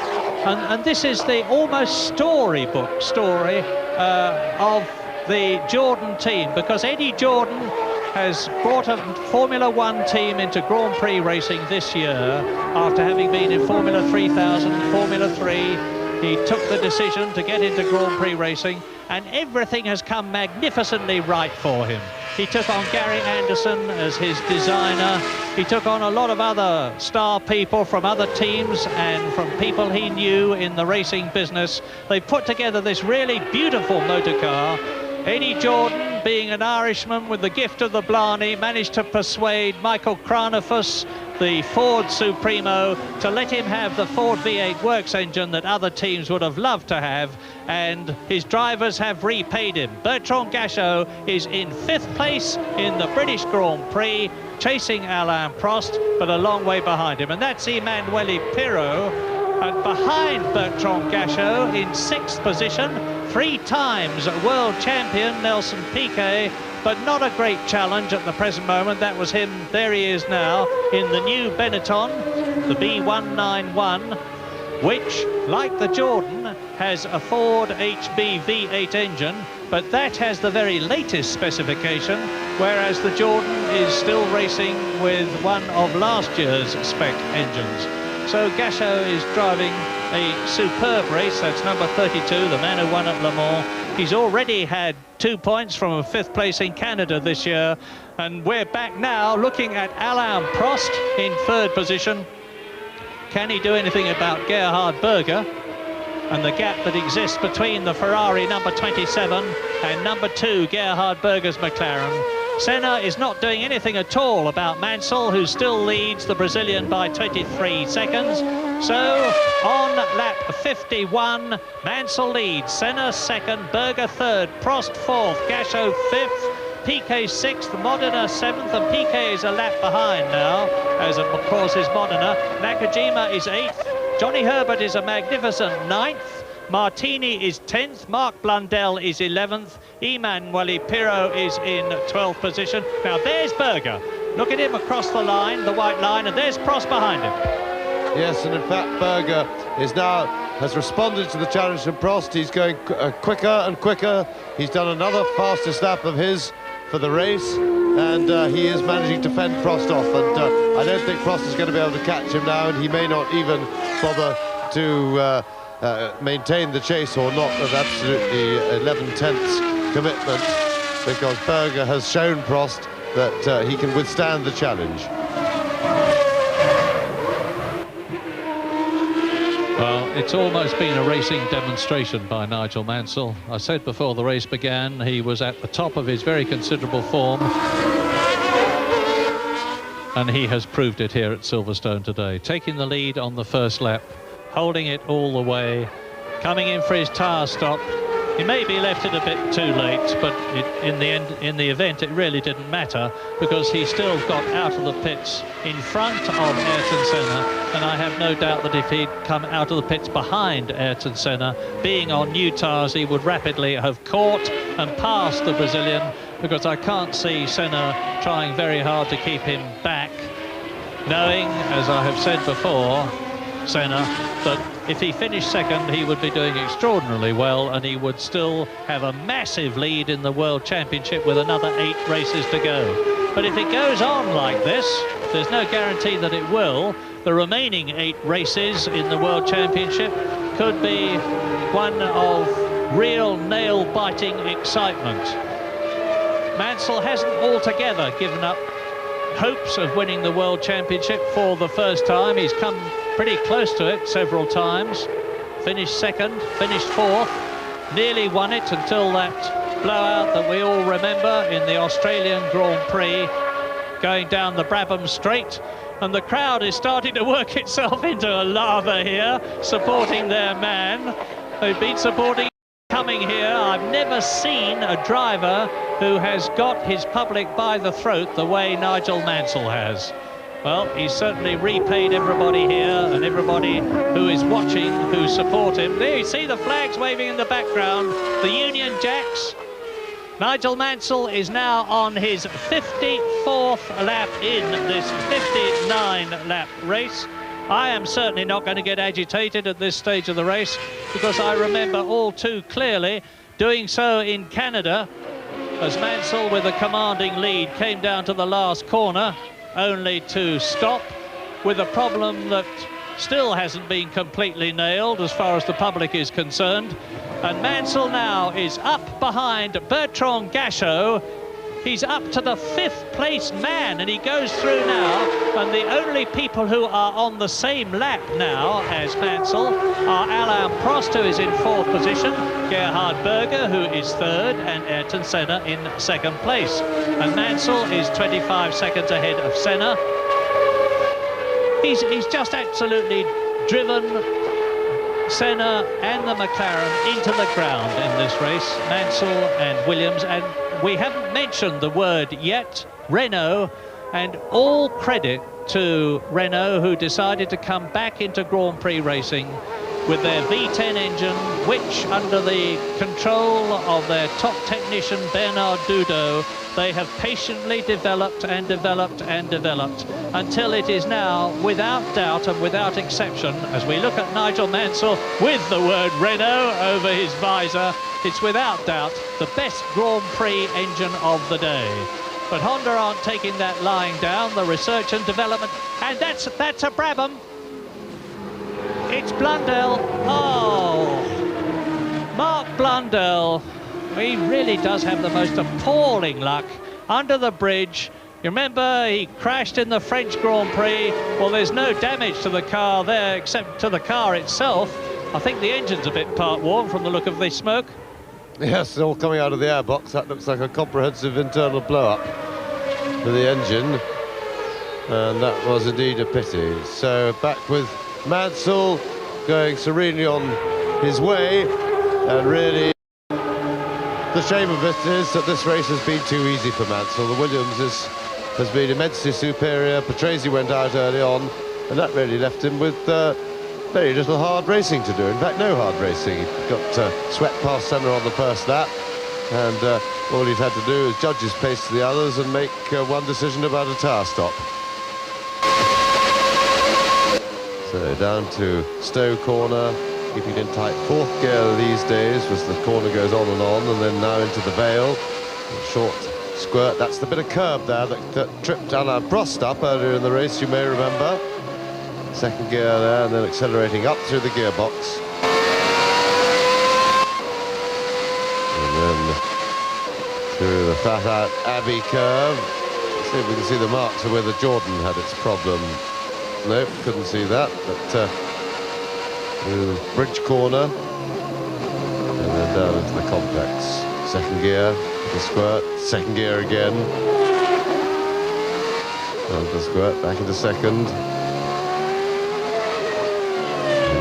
and this is the almost storybook story of the Jordan team, because Eddie Jordan has brought a Formula One team into Grand Prix racing this year after having been in Formula 3000, Formula 3. He took the decision to get into Grand Prix racing, and everything has come magnificently right for him. He took on Gary Anderson as his designer. He took on a lot of other star people from other teams and from people he knew in the racing business. They put together this really beautiful motor car. Eddie Jordan, being an Irishman with the gift of the Blarney, managed to persuade Michael Kranofus, the Ford Supremo, to let him have the Ford V8 works engine that other teams would have loved to have, and his drivers have repaid him. Bertrand Gachot is in 5th place in the British Grand Prix, chasing Alain Prost, but a long way behind him, and that's Emanuele Pirro. And behind Bertrand Gachot in 6th position, 3 times world champion Nelson Piquet, but not a great challenge at the present moment. That was him. There he is now in the new Benetton, the B191, which, like the Jordan, has a Ford HB V8 engine, but that has the very latest specification, whereas the Jordan is still racing with one of last year's spec engines. So Gachot is driving a superb race. That's number 32, the man who won at Le Mans. He's already had 2 points from a 5th place in Canada this year. And we're back now looking at Alain Prost in 3rd position. Can he do anything about Gerhard Berger and the gap that exists between the Ferrari number 27 and number 2, Gerhard Berger's McLaren? Senna is not doing anything at all about Mansell, who still leads the Brazilian by 23 seconds. So, on lap 51, Mansell leads, Senna 2nd, Berger 3rd, Prost 4th, Gachot 5th, Piquet 6th, Modena 7th, and Piquet is a lap behind now, as of course is Modena. Nakajima is 8th, Johnny Herbert is a magnificent 9th, Martini is 10th, Mark Blundell is 11th, Emanuele Pirro is in 12th position. Now there's Berger. Look at him across the line, the white line, and there's Prost behind him. Yes, and in fact Berger has responded to the challenge from Prost. He's going quicker and quicker. He's done another fastest lap of his for the race, and he is managing to fend Prost off, and I don't think Prost is going to be able to catch him now, and he may not even bother to maintain the chase or not an absolutely 11/10 commitment, because Berger has shown Prost that he can withstand the challenge. Well, it's almost been a racing demonstration by Nigel Mansell. I said before the race began, he was at the top of his very considerable form, and he has proved it here at Silverstone today, taking the lead on the first lap, holding it all the way, coming in for his tyre stop. He maybe left it a bit too late, but in the event, it really didn't matter, because he still got out of the pits in front of Ayrton Senna, and I have no doubt that if he'd come out of the pits behind Ayrton Senna, being on new tyres, he would rapidly have caught and passed the Brazilian, because I can't see Senna trying very hard to keep him back, knowing, as I have said before, Senna, that if he finished second, he would be doing extraordinarily well, and he would still have a massive lead in the World Championship with another 8 races to go. But if it goes on like this, there's no guarantee that it will. The remaining 8 races in the World Championship could be one of real nail-biting excitement. Mansell hasn't altogether given up hopes of winning the World Championship for the first time. He's come pretty close to it several times. Finished second, finished 4th, nearly won it until that blowout that we all remember in the Australian Grand Prix, going down the Brabham Straight. And the crowd is starting to work itself into a lava here, supporting their man. They've been supporting coming here. I've never seen a driver who has got his public by the throat the way Nigel Mansell has. Well, he's certainly repaid everybody here and everybody who is watching, who support him. There you see the flags waving in the background, the Union Jacks. Nigel Mansell is now on his 54th lap in this 59-lap race. I am certainly not going to get agitated at this stage of the race, because I remember all too clearly doing so in Canada, as Mansell, with a commanding lead, came down to the last corner, only to stop with a problem that still hasn't been completely nailed as far as the public is concerned. And Mansell now is up behind Bertrand Gachot. He's up to the 5th place man, and he goes through now, and the only people who are on the same lap now as Mansell are Alain Prost, who is in 4th position, Gerhard Berger, who is 3rd, and Ayrton Senna in 2nd place. And Mansell is 25 seconds ahead of Senna. He's just absolutely driven Senna and the McLaren into the ground in this race, Mansell and Williams. And we haven't mentioned the word yet, Renault, and all credit to Renault, who decided to come back into Grand Prix racing with their V10 engine, which, under the control of their top technician Bernard Dudot, they have patiently developed and developed and developed until it is now, without doubt and without exception, as we look at Nigel Mansell with the word Renault over his visor, it's without doubt the best Grand Prix engine of the day. But Honda aren't taking that lying down, the research and development, and that's a Brabham. It's Blundell. Oh, Mark Blundell. He really does have the most appalling luck under the bridge. You remember he crashed in the French Grand Prix. Well, there's no damage to the car there except to the car itself. I think the engine's a bit part worn from the look of the smoke. Yes, all coming out of the airbox. That looks like a comprehensive internal blow-up for the engine, and that was indeed a pity. So back with Mansell going serenely on his way, and really the shame of it is that this race has been too easy for Mansell. The Williams has been immensely superior. Patrese went out early on, and that really left him with very little hard racing to do. In fact, no hard racing. He got swept past Senna on the first lap, and all he'd had to do is judge his pace to the others and make one decision about a tyre stop. So down to Stowe Corner, keeping it in tight fourth gear these days as the corner goes on, and then now into the Vale. A short squirt, that's the bit of curb there that tripped Alain Prost up earlier in the race, you may remember. Second gear there, and then accelerating up through the gearbox. And then through the fat-out Abbey curve. Let's see if we can see the marks of where the Jordan had its problem. Nope, couldn't see that, but through Bridge Corner, and then down into the complex. Second gear, the squirt, second gear again. Down the squirt, back into second.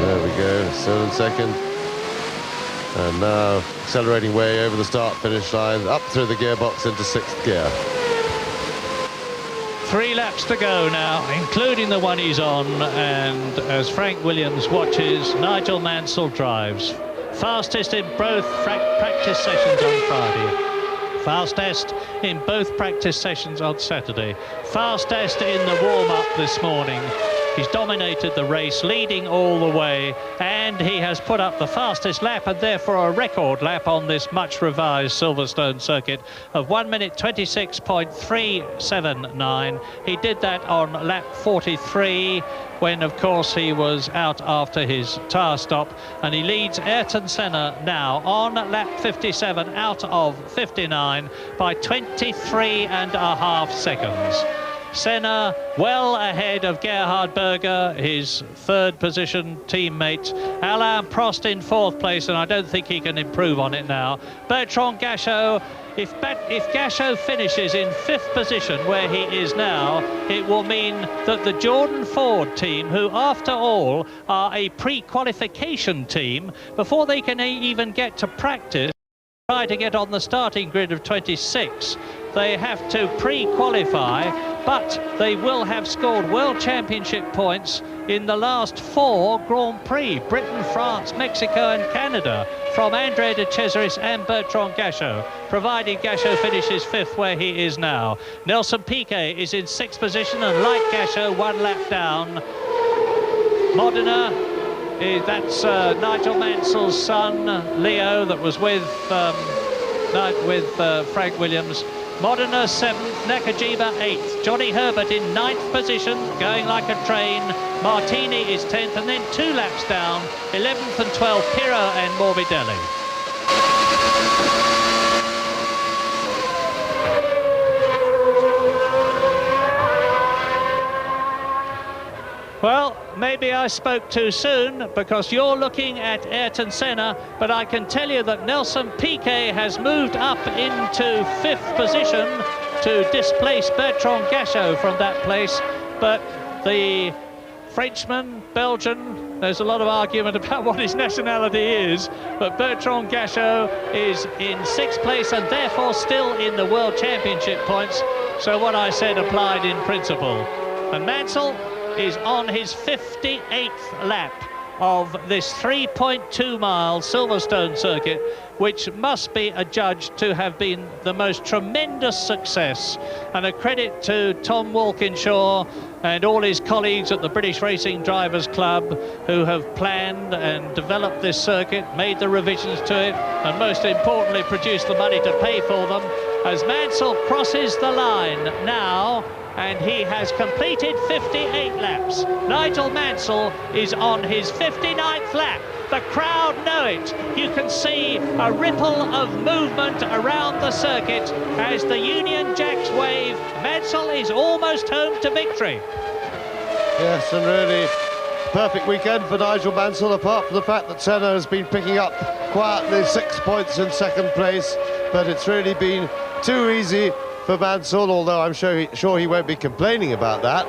There we go, still in second. And now accelerating way over the start-finish line, up through the gearbox into sixth gear. 3 laps to go now, including the one he's on, and as Frank Williams watches, Nigel Mansell drives. Fastest in both practice sessions on Friday. Fastest in both practice sessions on Saturday. Fastest in the warm-up this morning. He's dominated the race, leading all the way, and he has put up the fastest lap, and therefore a record lap on this much revised Silverstone circuit of 1 minute 26.379. He did that on lap 43, when of course he was out after his tyre stop, and he leads Ayrton Senna now on lap 57 out of 59 by 23.5 seconds. Senna well ahead of Gerhard Berger, his third position teammate. Alain Prost in fourth place, and I don't think he can improve on it now. Bertrand Gachot, if Gachot finishes in fifth position where he is now, it will mean that the Jordan Ford team, who after all are a pre-qualification team, before they can even get to practice, try to get on the starting grid of 26, they have to pre-qualify, but they will have scored World Championship points in the last 4 Grand Prix, Britain, France, Mexico and Canada, from Andrea de Cesaris and Bertrand Gachot, provided Gachot finishes fifth where he is now. Nelson Piquet is in sixth position, and like Gachot, 1 lap down. Modena, that's Nigel Mansell's son, Leo, that was with Frank Williams. Modena 7th, Nakajima 8th, Johnny Herbert in 9th position, going like a train. Martini is 10th, and then 2 laps down, 11th and 12th, Pirro and Morbidelli. Well, maybe I spoke too soon, because you're looking at Ayrton Senna, but I can tell you that Nelson Piquet has moved up into 5th position to displace Bertrand Gachot from that place. But the Frenchman, Belgian, there's a lot of argument about what his nationality is, but Bertrand Gachot is in 6th place and therefore still in the World Championship points. So what I said applied in principle. And Mansell is on his 58th lap of this 3.2-mile Silverstone circuit, which must be adjudged to have been the most tremendous success, and a credit to Tom Walkinshaw and all his colleagues at the British Racing Drivers Club, who have planned and developed this circuit, made the revisions to it, and most importantly produced the money to pay for them. As Mansell crosses the line now, and he has completed 58 laps. Nigel Mansell is on his 59th lap. The crowd know it. You can see a ripple of movement around the circuit as the Union Jacks wave. Mansell is almost home to victory. Yes, and really perfect weekend for Nigel Mansell, apart from the fact that Senna has been picking up quietly 6 points in second place, but it's really been too easy for Mansell, although I'm sure he won't be complaining about that,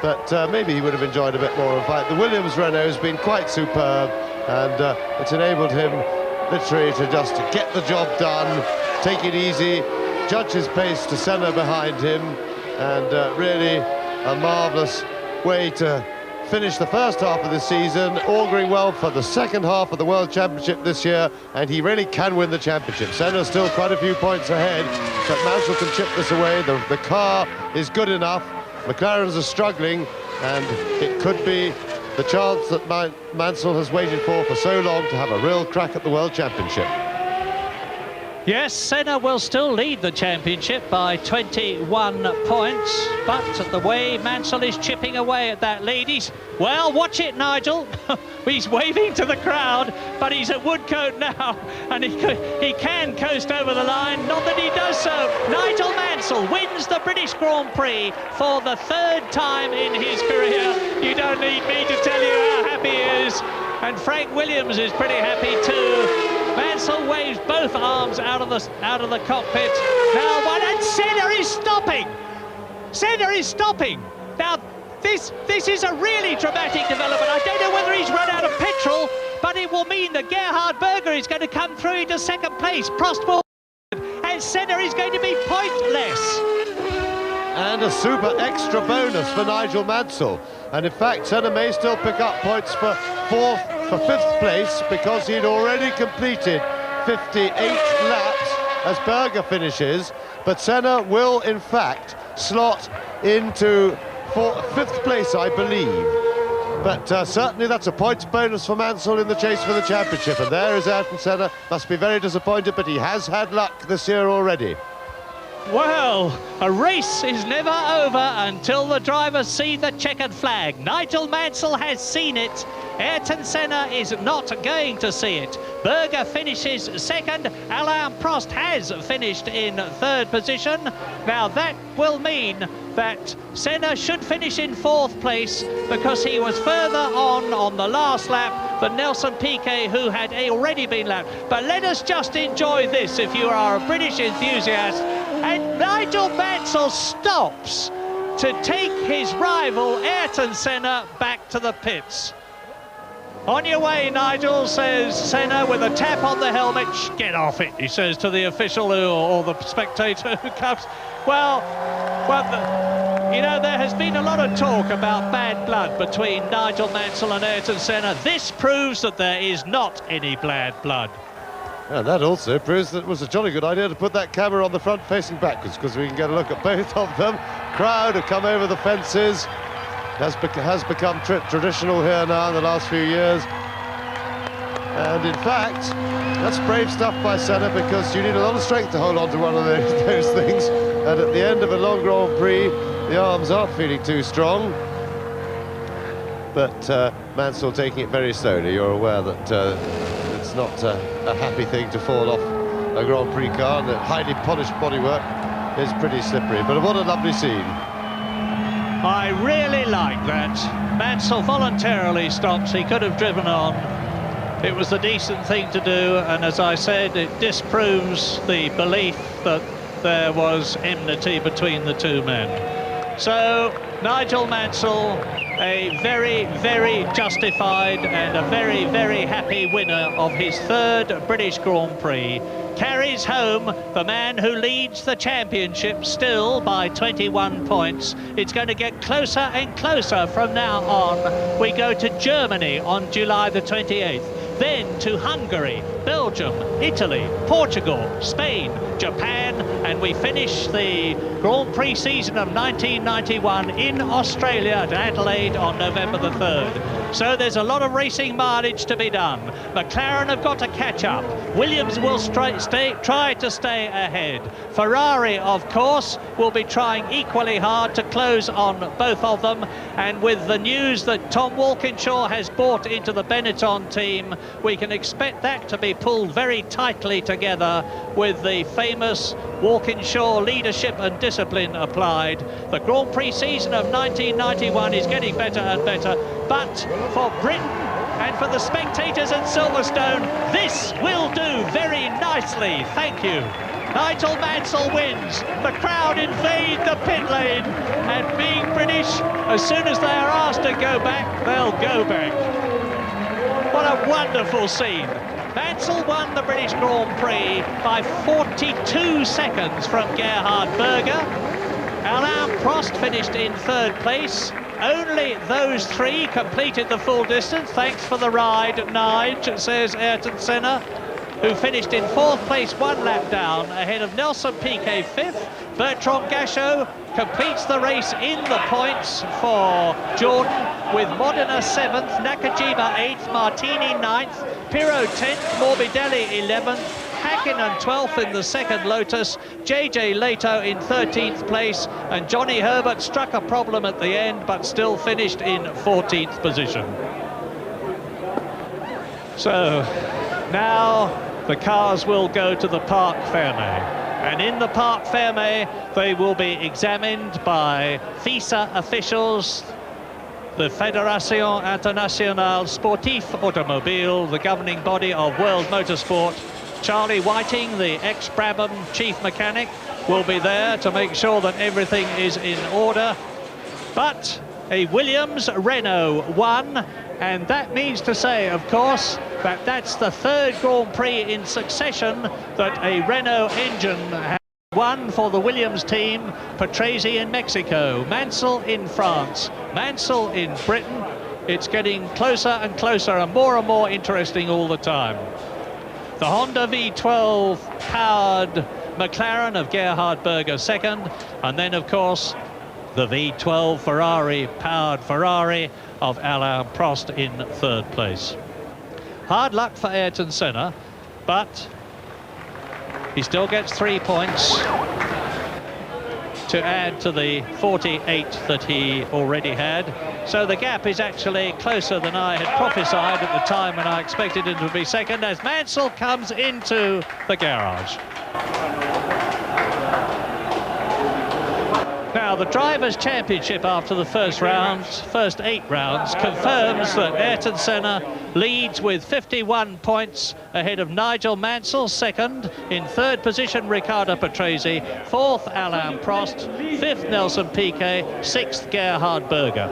but maybe he would have enjoyed a bit more of a fight. The Williams Renault has been quite superb, and it's enabled him literally to just get the job done, take it easy, judge his pace to Senna behind him, and really a marvellous way to finished the first half of the season, auguring well for the second half of the World Championship this year, and he really can win the championship. Senna's still quite a few points ahead, but Mansell can chip this away. The car is good enough. McLarens are struggling, and it could be the chance that Mansell has waited for so long to have a real crack at the World Championship. Yes, Senna will still lead the championship by 21 points, but the way Mansell is chipping away at that lead, well, watch it, Nigel. He's waving to the crowd, but he's at Woodcote now, and he can coast over the line. Not that he does so. Nigel Mansell wins the British Grand Prix for the third time in his career. You don't need me to tell you how happy he is, and Frank Williams is pretty happy too. Mansell waves both arms out of the cockpit. Now, and Senna is stopping. Senna is stopping. Now, this is a really dramatic development. I don't know whether he's run out of petrol, but it will mean that Gerhard Berger is going to come through into second place. Prost will, and Senna is going to be pointless. And a super extra bonus for Nigel Mansell. And in fact, Senna may still pick up points for fifth place, because he'd already completed 58 laps as Berger finishes. But Senna will, in fact, slot into fifth place, I believe. But certainly that's a points bonus for Mansell in the chase for the championship. And there is Ayrton Senna. Must be very disappointed, but he has had luck this year already. Well, a race is never over until the drivers see the checkered flag. Nigel Mansell has seen it. Ayrton Senna is not going to see it. Berger finishes second. Alain Prost has finished in third position. Now that will mean that Senna should finish in fourth place, because he was further on the last lap than Nelson Piquet, who had already been lapped. But let us just enjoy this if you are a British enthusiast. And Nigel Mansell stops to take his rival Ayrton Senna back to the pits. On your way, Nigel, says Senna with a tap on the helmet. Shh, get off it, he says to the official or the spectator who comes. Well, you know, there has been a lot of talk about bad blood between Nigel Mansell and Ayrton Senna. This proves that there is not any bad blood. And that also proves that it was a jolly good idea to put that camera on the front facing backwards, because we can get a look at both of them. Crowd have come over the fences. Has become traditional here now in the last few years. And in fact, that's brave stuff by Senna, because you need a lot of strength to hold on to one of those things. And at the end of a long Grand Prix, the arms aren't feeling too strong. But Mansell taking it very slowly. You're aware that it's not a happy thing to fall off a Grand Prix car, and the highly polished bodywork is pretty slippery. But what a lovely scene. I really like that. Mansell voluntarily stops. He could have driven on. It was the decent thing to do, and as I said, it disproves the belief that there was enmity between the two men. So, Nigel Mansell, a very, very justified and a very, very happy winner of his third British Grand Prix, carries home the man who leads the championship still by 21 points. It's going to get closer and closer from now on. We go to Germany on July the 28th. Then to Hungary, Belgium, Italy, Portugal, Spain, Japan, and we finish the Grand Prix season of 1991 in Australia at Adelaide on November the 3rd. So there's a lot of racing mileage to be done. McLaren have got to catch up. Williams will try to stay ahead. Ferrari, of course, will be trying equally hard to close on both of them. And with the news that Tom Walkinshaw has bought into the Benetton team, we can expect that to be pulled very tightly together with the famous Walkinshaw leadership and discipline applied. The Grand Prix season of 1991 is getting better and better, but for Britain and for the spectators at Silverstone, this will do very nicely. Thank you. Nigel Mansell wins. The crowd invade the pit lane, and being British, as soon as they are asked to go back, they'll go back. What a wonderful scene. Mansell won the British Grand Prix by 42 seconds from Gerhard Berger. Alain Prost finished in third place. only those three completed the full distance. Thanks for the ride, Nige, says Ayrton Senna, who finished in 4th place, 1 lap down, ahead of Nelson Piquet 5th. Bertrand Gachot completes the race in the points for Jordan, with Modena 7th, Nakajima 8th, Martini 9th, Pirro 10th, Morbidelli 11th, Hakkinen 12th in the second Lotus, JJ Leto in 13th place, and Johnny Herbert struck a problem at the end, but still finished in 14th position. So now the cars will go to the Parc Fermé, and in the Parc Fermé they will be examined by FISA officials, the Fédération Internationale Sportive Automobile, the governing body of world motorsport. Charlie Whiting, the ex-Brabham chief mechanic, will be there to make sure that everything is in order. But a Williams Renault won, and that means to say, of course, that that's the 3rd Grand Prix in succession that a Renault engine has won for the Williams team. Patrese in Mexico, Mansell in France, Mansell in Britain. It's getting closer and closer and more interesting all the time. The Honda V12 powered McLaren of Gerhard Berger 2nd, and then of course the V12 Ferrari powered Ferrari of Alain Prost in 3rd place. Hard luck for Ayrton Senna, but he still gets 3 points to add to the 48 that he already had. So the gap is actually closer than I had prophesied at the time when I expected him to be second, as Mansell comes into the garage. Now, the Drivers' Championship after the first 8 rounds, confirms that Ayrton Senna leads with 51 points ahead of Nigel Mansell, 2nd. In 3rd position, Riccardo Patrese. 4th, Alain Prost. 5th, Nelson Piquet. 6th, Gerhard Berger.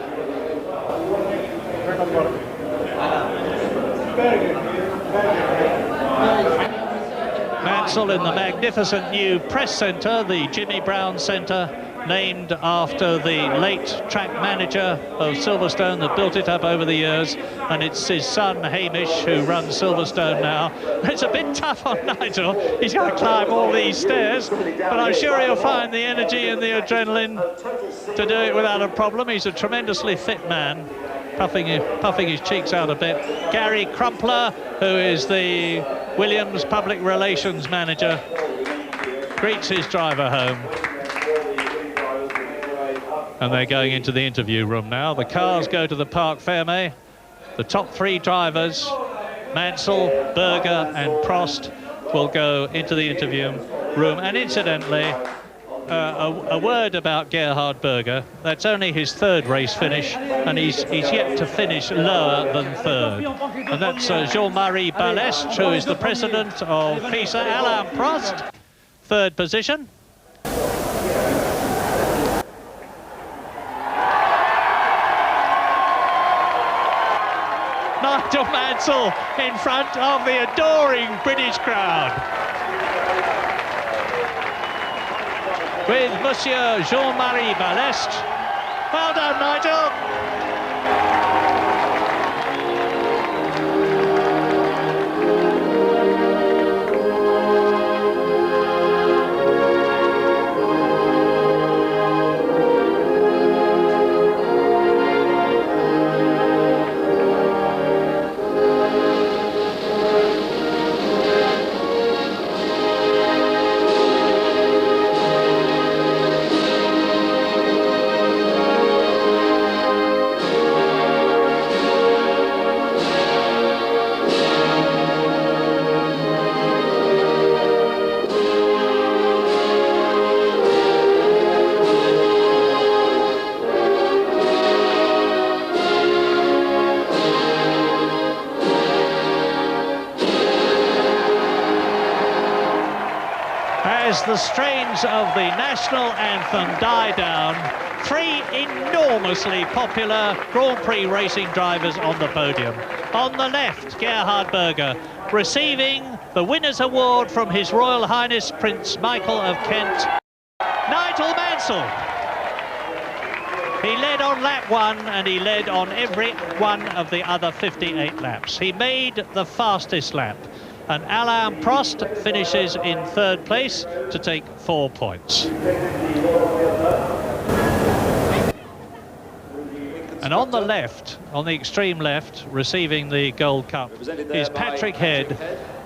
Mansell in the magnificent new press centre, the Jimmy Brown Centre, named after the late track manager of Silverstone that built it up over the years, and it's his son Hamish who runs Silverstone now. It's a bit tough on Nigel. He's got to climb all these stairs, but I'm sure he'll find the energy and the adrenaline to do it without a problem. He's a tremendously fit man, puffing his cheeks out a bit. Gary Crumpler, who is the Williams public relations manager, greets his driver home. And they're going into the interview room now. The cars go to the Parc Fermé. The top 3 drivers, Mansell, Berger and Prost, will go into the interview room. And incidentally, a word about Gerhard Berger. That's only his 3rd race finish, and he's yet to finish lower than 3rd. And that's Jean-Marie Balestre, who is the president of FISA. Alain Prost, 3rd position. Nigel Mansell in front of the adoring British crowd, with Monsieur Jean-Marie Balestre. Well done, Nigel. As the strains of the national anthem die down, 3 enormously popular Grand Prix racing drivers on the podium. On the left, Gerhard Berger, receiving the winner's award from His Royal Highness Prince Michael of Kent. Nigel Mansell. He led on lap 1 and he led on every one of the other 58 laps. He made the fastest lap. And Alain Prost finishes in 3rd place to take 4 points. And on the left, on the extreme left, receiving the Gold Cup, is Patrick Head,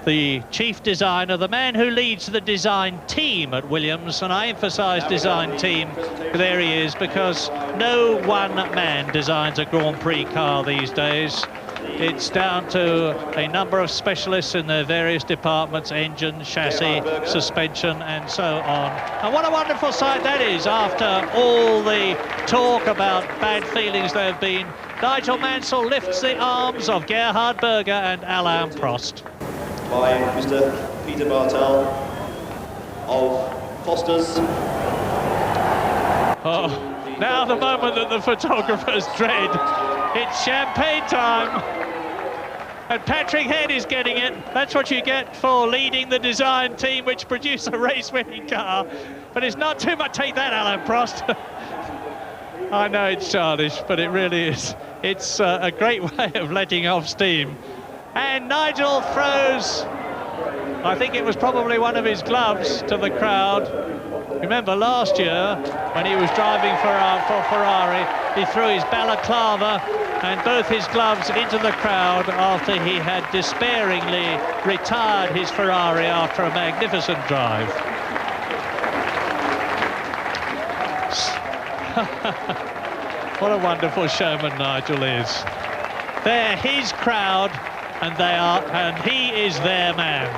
the chief designer, the man who leads the design team at Williams. And I emphasise design team, there he is, because no one man designs a Grand Prix car these days. It's down to a number of specialists in their various departments, engine, chassis, suspension, and so on. And what a wonderful sight that is after all the talk about bad feelings there have been. Nigel Mansell lifts the arms of Gerhard Berger and Alain Prost. By Mr. Peter Bartel of Foster's. Oh, now the moment that the photographers dread. It's champagne time. And Patrick Head is getting it. That's what you get for leading the design team, which produce a race-winning car. But it's not too much. Take that, Alain Prost. I know it's childish, but it really is. It's a great way of letting off steam. And Nigel throws, I think it was probably one of his gloves, to the crowd. Remember last year when he was driving for Ferrari, he threw his balaclava and both his gloves into the crowd after he had despairingly retired his Ferrari after a magnificent drive. What a wonderful showman Nigel is. They're his crowd and he is their man.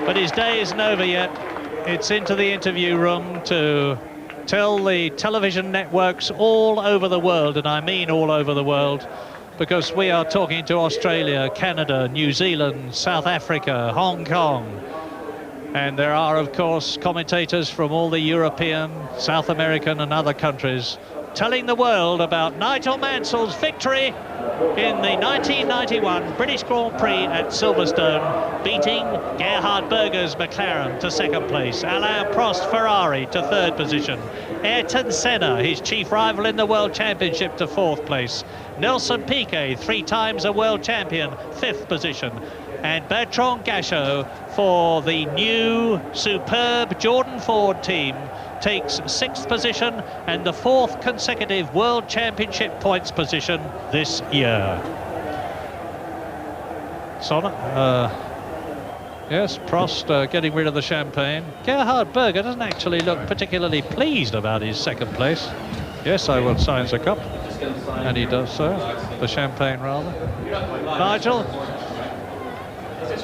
But his day isn't over yet. It's into the interview room to tell the television networks all over the world, and I mean all over the world, because we are talking to Australia, Canada, New Zealand, South Africa, Hong Kong. And there are, of course, commentators from all the European, South American and other countries telling the world about Nigel Mansell's victory in the 1991 British Grand Prix at Silverstone, beating Gerhard Berger's McLaren to 2nd place, Alain Prost Ferrari to 3rd position, Ayrton Senna, his chief rival in the World Championship, to 4th place, Nelson Piquet, 3 times a world champion, 5th position, and Bertrand Gachot for the new superb Jordan Ford team takes 6th position and the 4th consecutive World Championship points position this year. Yes, Prost getting rid of the champagne. Gerhard Berger doesn't actually look particularly pleased about his 2nd place. Yes, I will sign the cup. And he does so. The champagne, rather. Nigel,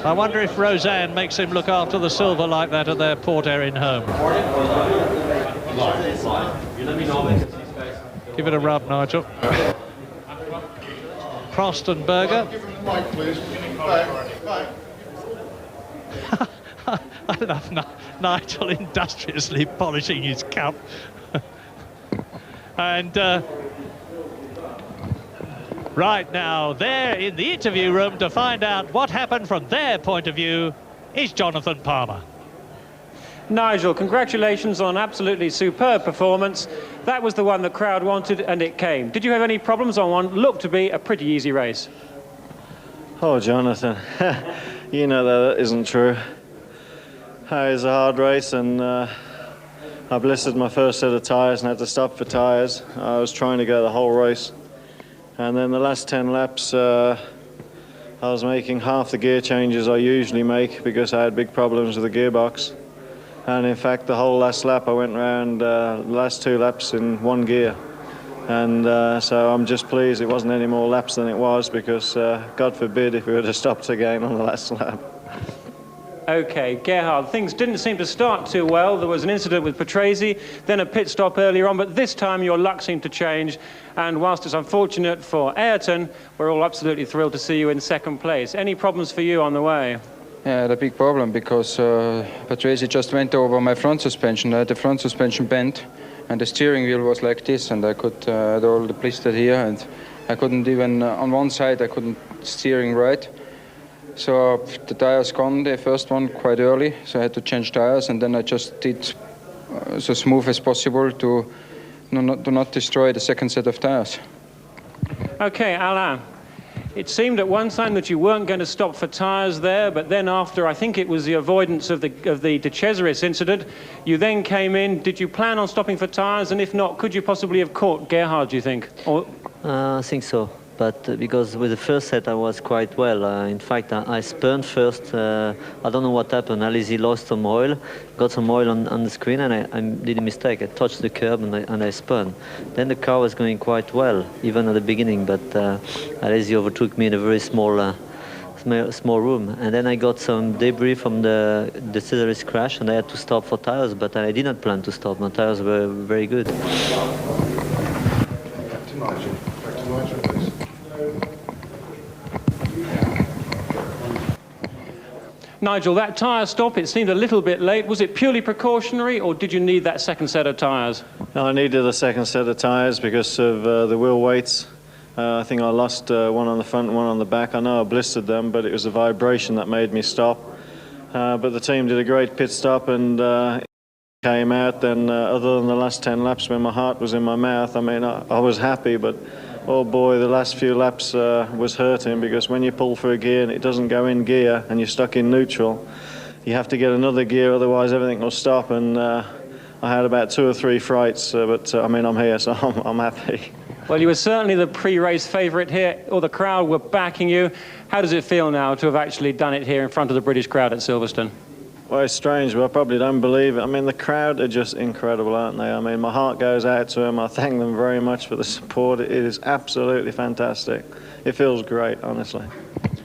I wonder if Roseanne makes him look after the silver like that at their Port Erin home. Give it a rub, Nigel. Prost and Berger. I love Nigel industriously polishing his cup. And right now, there in the interview room to find out what happened from their point of view is Jonathan Palmer. Nigel, congratulations on absolutely superb performance. That was the one the crowd wanted, and it came. Did you have any problems on what looked to be a pretty easy race? Oh, Jonathan, you know that isn't true. It was a hard race, and I blistered my first set of tyres and had to stop for tyres. I was trying to go the whole race. And then the last 10 laps, I was making half the gear changes I usually make because I had big problems with the gearbox. And in fact, the whole last lap, I went around the last 2 laps in 1 gear. And so I'm just pleased it wasn't any more laps than it was, because God forbid if we would have stopped again on the last lap. Okay, Gerhard, things didn't seem to start too well. There was an incident with Patrese, then a pit stop earlier on, but this time your luck seemed to change. And whilst it's unfortunate for Ayrton, we're all absolutely thrilled to see you in 2nd place. Any problems for you on the way? Yeah, I had a big problem because Patrese just went over my front suspension. I had the front suspension bent, and the steering wheel was like this, and I could had all the blistered here, and I couldn't even, on one side, I couldn't steering right. So the tires gone, the first one, quite early, so I had to change tires, and then I just did so smooth as possible to not destroy the second set of tires. Okay, Alain. It seemed at one time that you weren't going to stop for tyres there, but then after, I think it was the avoidance of the De Cesaris incident, you then came in. Did you plan on stopping for tyres? And if not, could you possibly have caught Gerhard, do you think? Or... I think so. But because with the first set I was quite well. In fact, I spun first. I don't know what happened. Alizé lost some oil, got some oil on the screen, and I did a mistake. I touched the curb and I spun. Then the car was going quite well, even at the beginning, but Alizé overtook me in a very small room. And then I got some debris from the De Cesaris crash, and I had to stop for tires, but I did not plan to stop. My tires were very good. Nigel, that tyre stop, it seemed a little bit late. Was it purely precautionary, or did you need that second set of tyres? No, I needed a second set of tyres because of the wheel weights. I think I lost one on the front and one on the back. I know I blistered them, but it was the vibration that made me stop. But the team did a great pit stop and came out. Then other than the last 10 laps when my heart was in my mouth, I mean, I was happy, but oh boy, the last few laps was hurting, because when you pull for a gear and it doesn't go in gear and you're stuck in neutral, you have to get another gear, otherwise everything will stop. And I had about 2 or 3 frights, but I mean, I'm here, so I'm happy. Well, you were certainly the pre-race favourite here. All the crowd were backing you. How does it feel now to have actually done it here in front of the British crowd at Silverstone? Well, it's strange, but I probably don't believe it. I mean, the crowd are just incredible, aren't they? I mean, my heart goes out to them. I thank them very much for the support. It is absolutely fantastic. It feels great, honestly.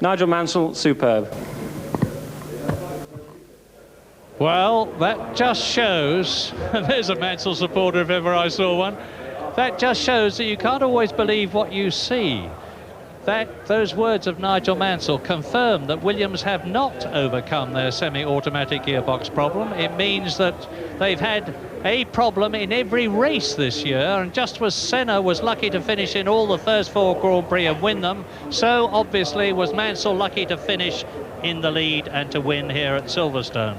Nigel Mansell, superb. Well, that just shows, and there's a Mansell supporter if ever I saw one, that just shows that you can't always believe what you see. Those words of Nigel Mansell confirm that Williams have not overcome their semi-automatic gearbox problem. It means that they've had a problem in every race this year, and just as Senna was lucky to finish in all the first 4 Grand Prix and win them, so obviously was Mansell lucky to finish in the lead and to win here at Silverstone.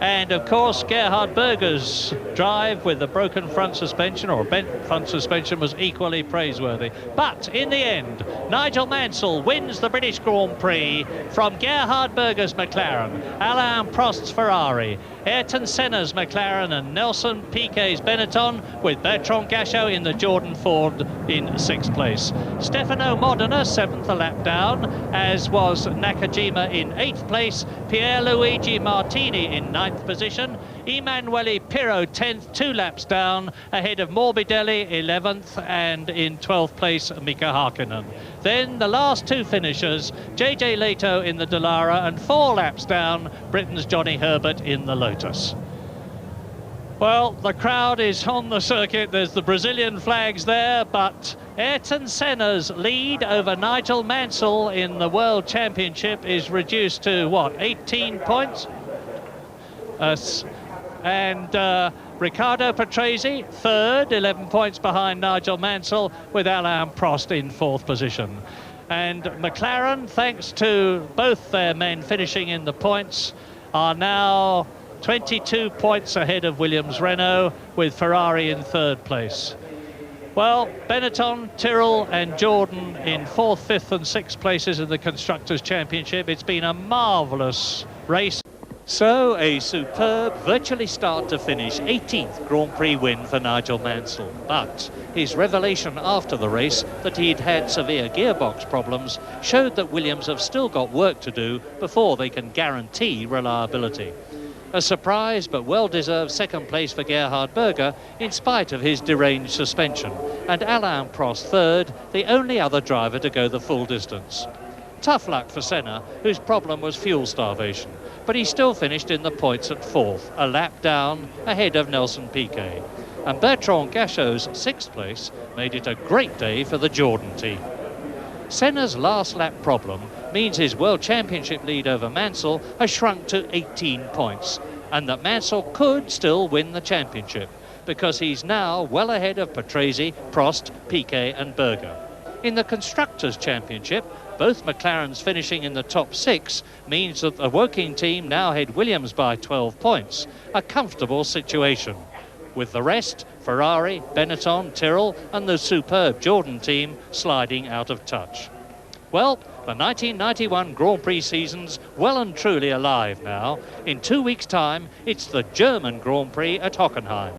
And of course, Gerhard Berger's drive with the broken front suspension or bent front suspension was equally praiseworthy. But in the end, Nigel Mansell wins the British Grand Prix from Gerhard Berger's McLaren, Alain Prost's Ferrari, Ayrton Senna's McLaren and Nelson Piquet's Benetton, with Bertrand Gachot in the Jordan Ford in 6th place. Stefano Modena 7th a lap down, as was Nakajima in 8th place, Pierluigi Martini in 9th position, Emanuele Pirro 10th, 2 laps down, ahead of Morbidelli 11th, and in 12th place Mika Hakkinen. Then the last 2 finishers, JJ Leto in the Dallara, and 4 laps down, Britain's Johnny Herbert in the Lotus. Well, the crowd is on the circuit. There's the Brazilian flags there, but Ayrton Senna's lead over Nigel Mansell in the World Championship is reduced to, what, 18 points? And Riccardo Patrese, 3rd, 11 points behind Nigel Mansell, with Alain Prost in 4th position. And McLaren, thanks to both their men finishing in the points, are now 22 points ahead of Williams-Renault, with Ferrari in 3rd place. Well, Benetton, Tyrrell and Jordan in 4th, 5th and 6th places in the Constructors' Championship. It's been a marvellous race. So, a superb, virtually start-to-finish 18th Grand Prix win for Nigel Mansell. But his revelation after the race that he'd had severe gearbox problems showed that Williams have still got work to do before they can guarantee reliability. A surprise but well-deserved 2nd place for Gerhard Berger in spite of his deranged suspension, and Alain Prost 3rd, the only other driver to go the full distance. Tough luck for Senna, whose problem was fuel starvation, but he still finished in the points at 4th, a lap down ahead of Nelson Piquet. And Bertrand Gachot's 6th place made it a great day for the Jordan team. Senna's last lap problem means his World Championship lead over Mansell has shrunk to 18 points, and that Mansell could still win the championship, because he's now well ahead of Patrese, Prost, Piquet and Berger. In the Constructors' Championship, both McLarens finishing in the top 6 means that the Woking team now head Williams by 12 points, a comfortable situation. with the rest, Ferrari, Benetton, Tyrrell and the superb Jordan team sliding out of touch. Well, the 1991 Grand Prix season's well and truly alive now. In 2 weeks' time, it's the German Grand Prix at Hockenheim.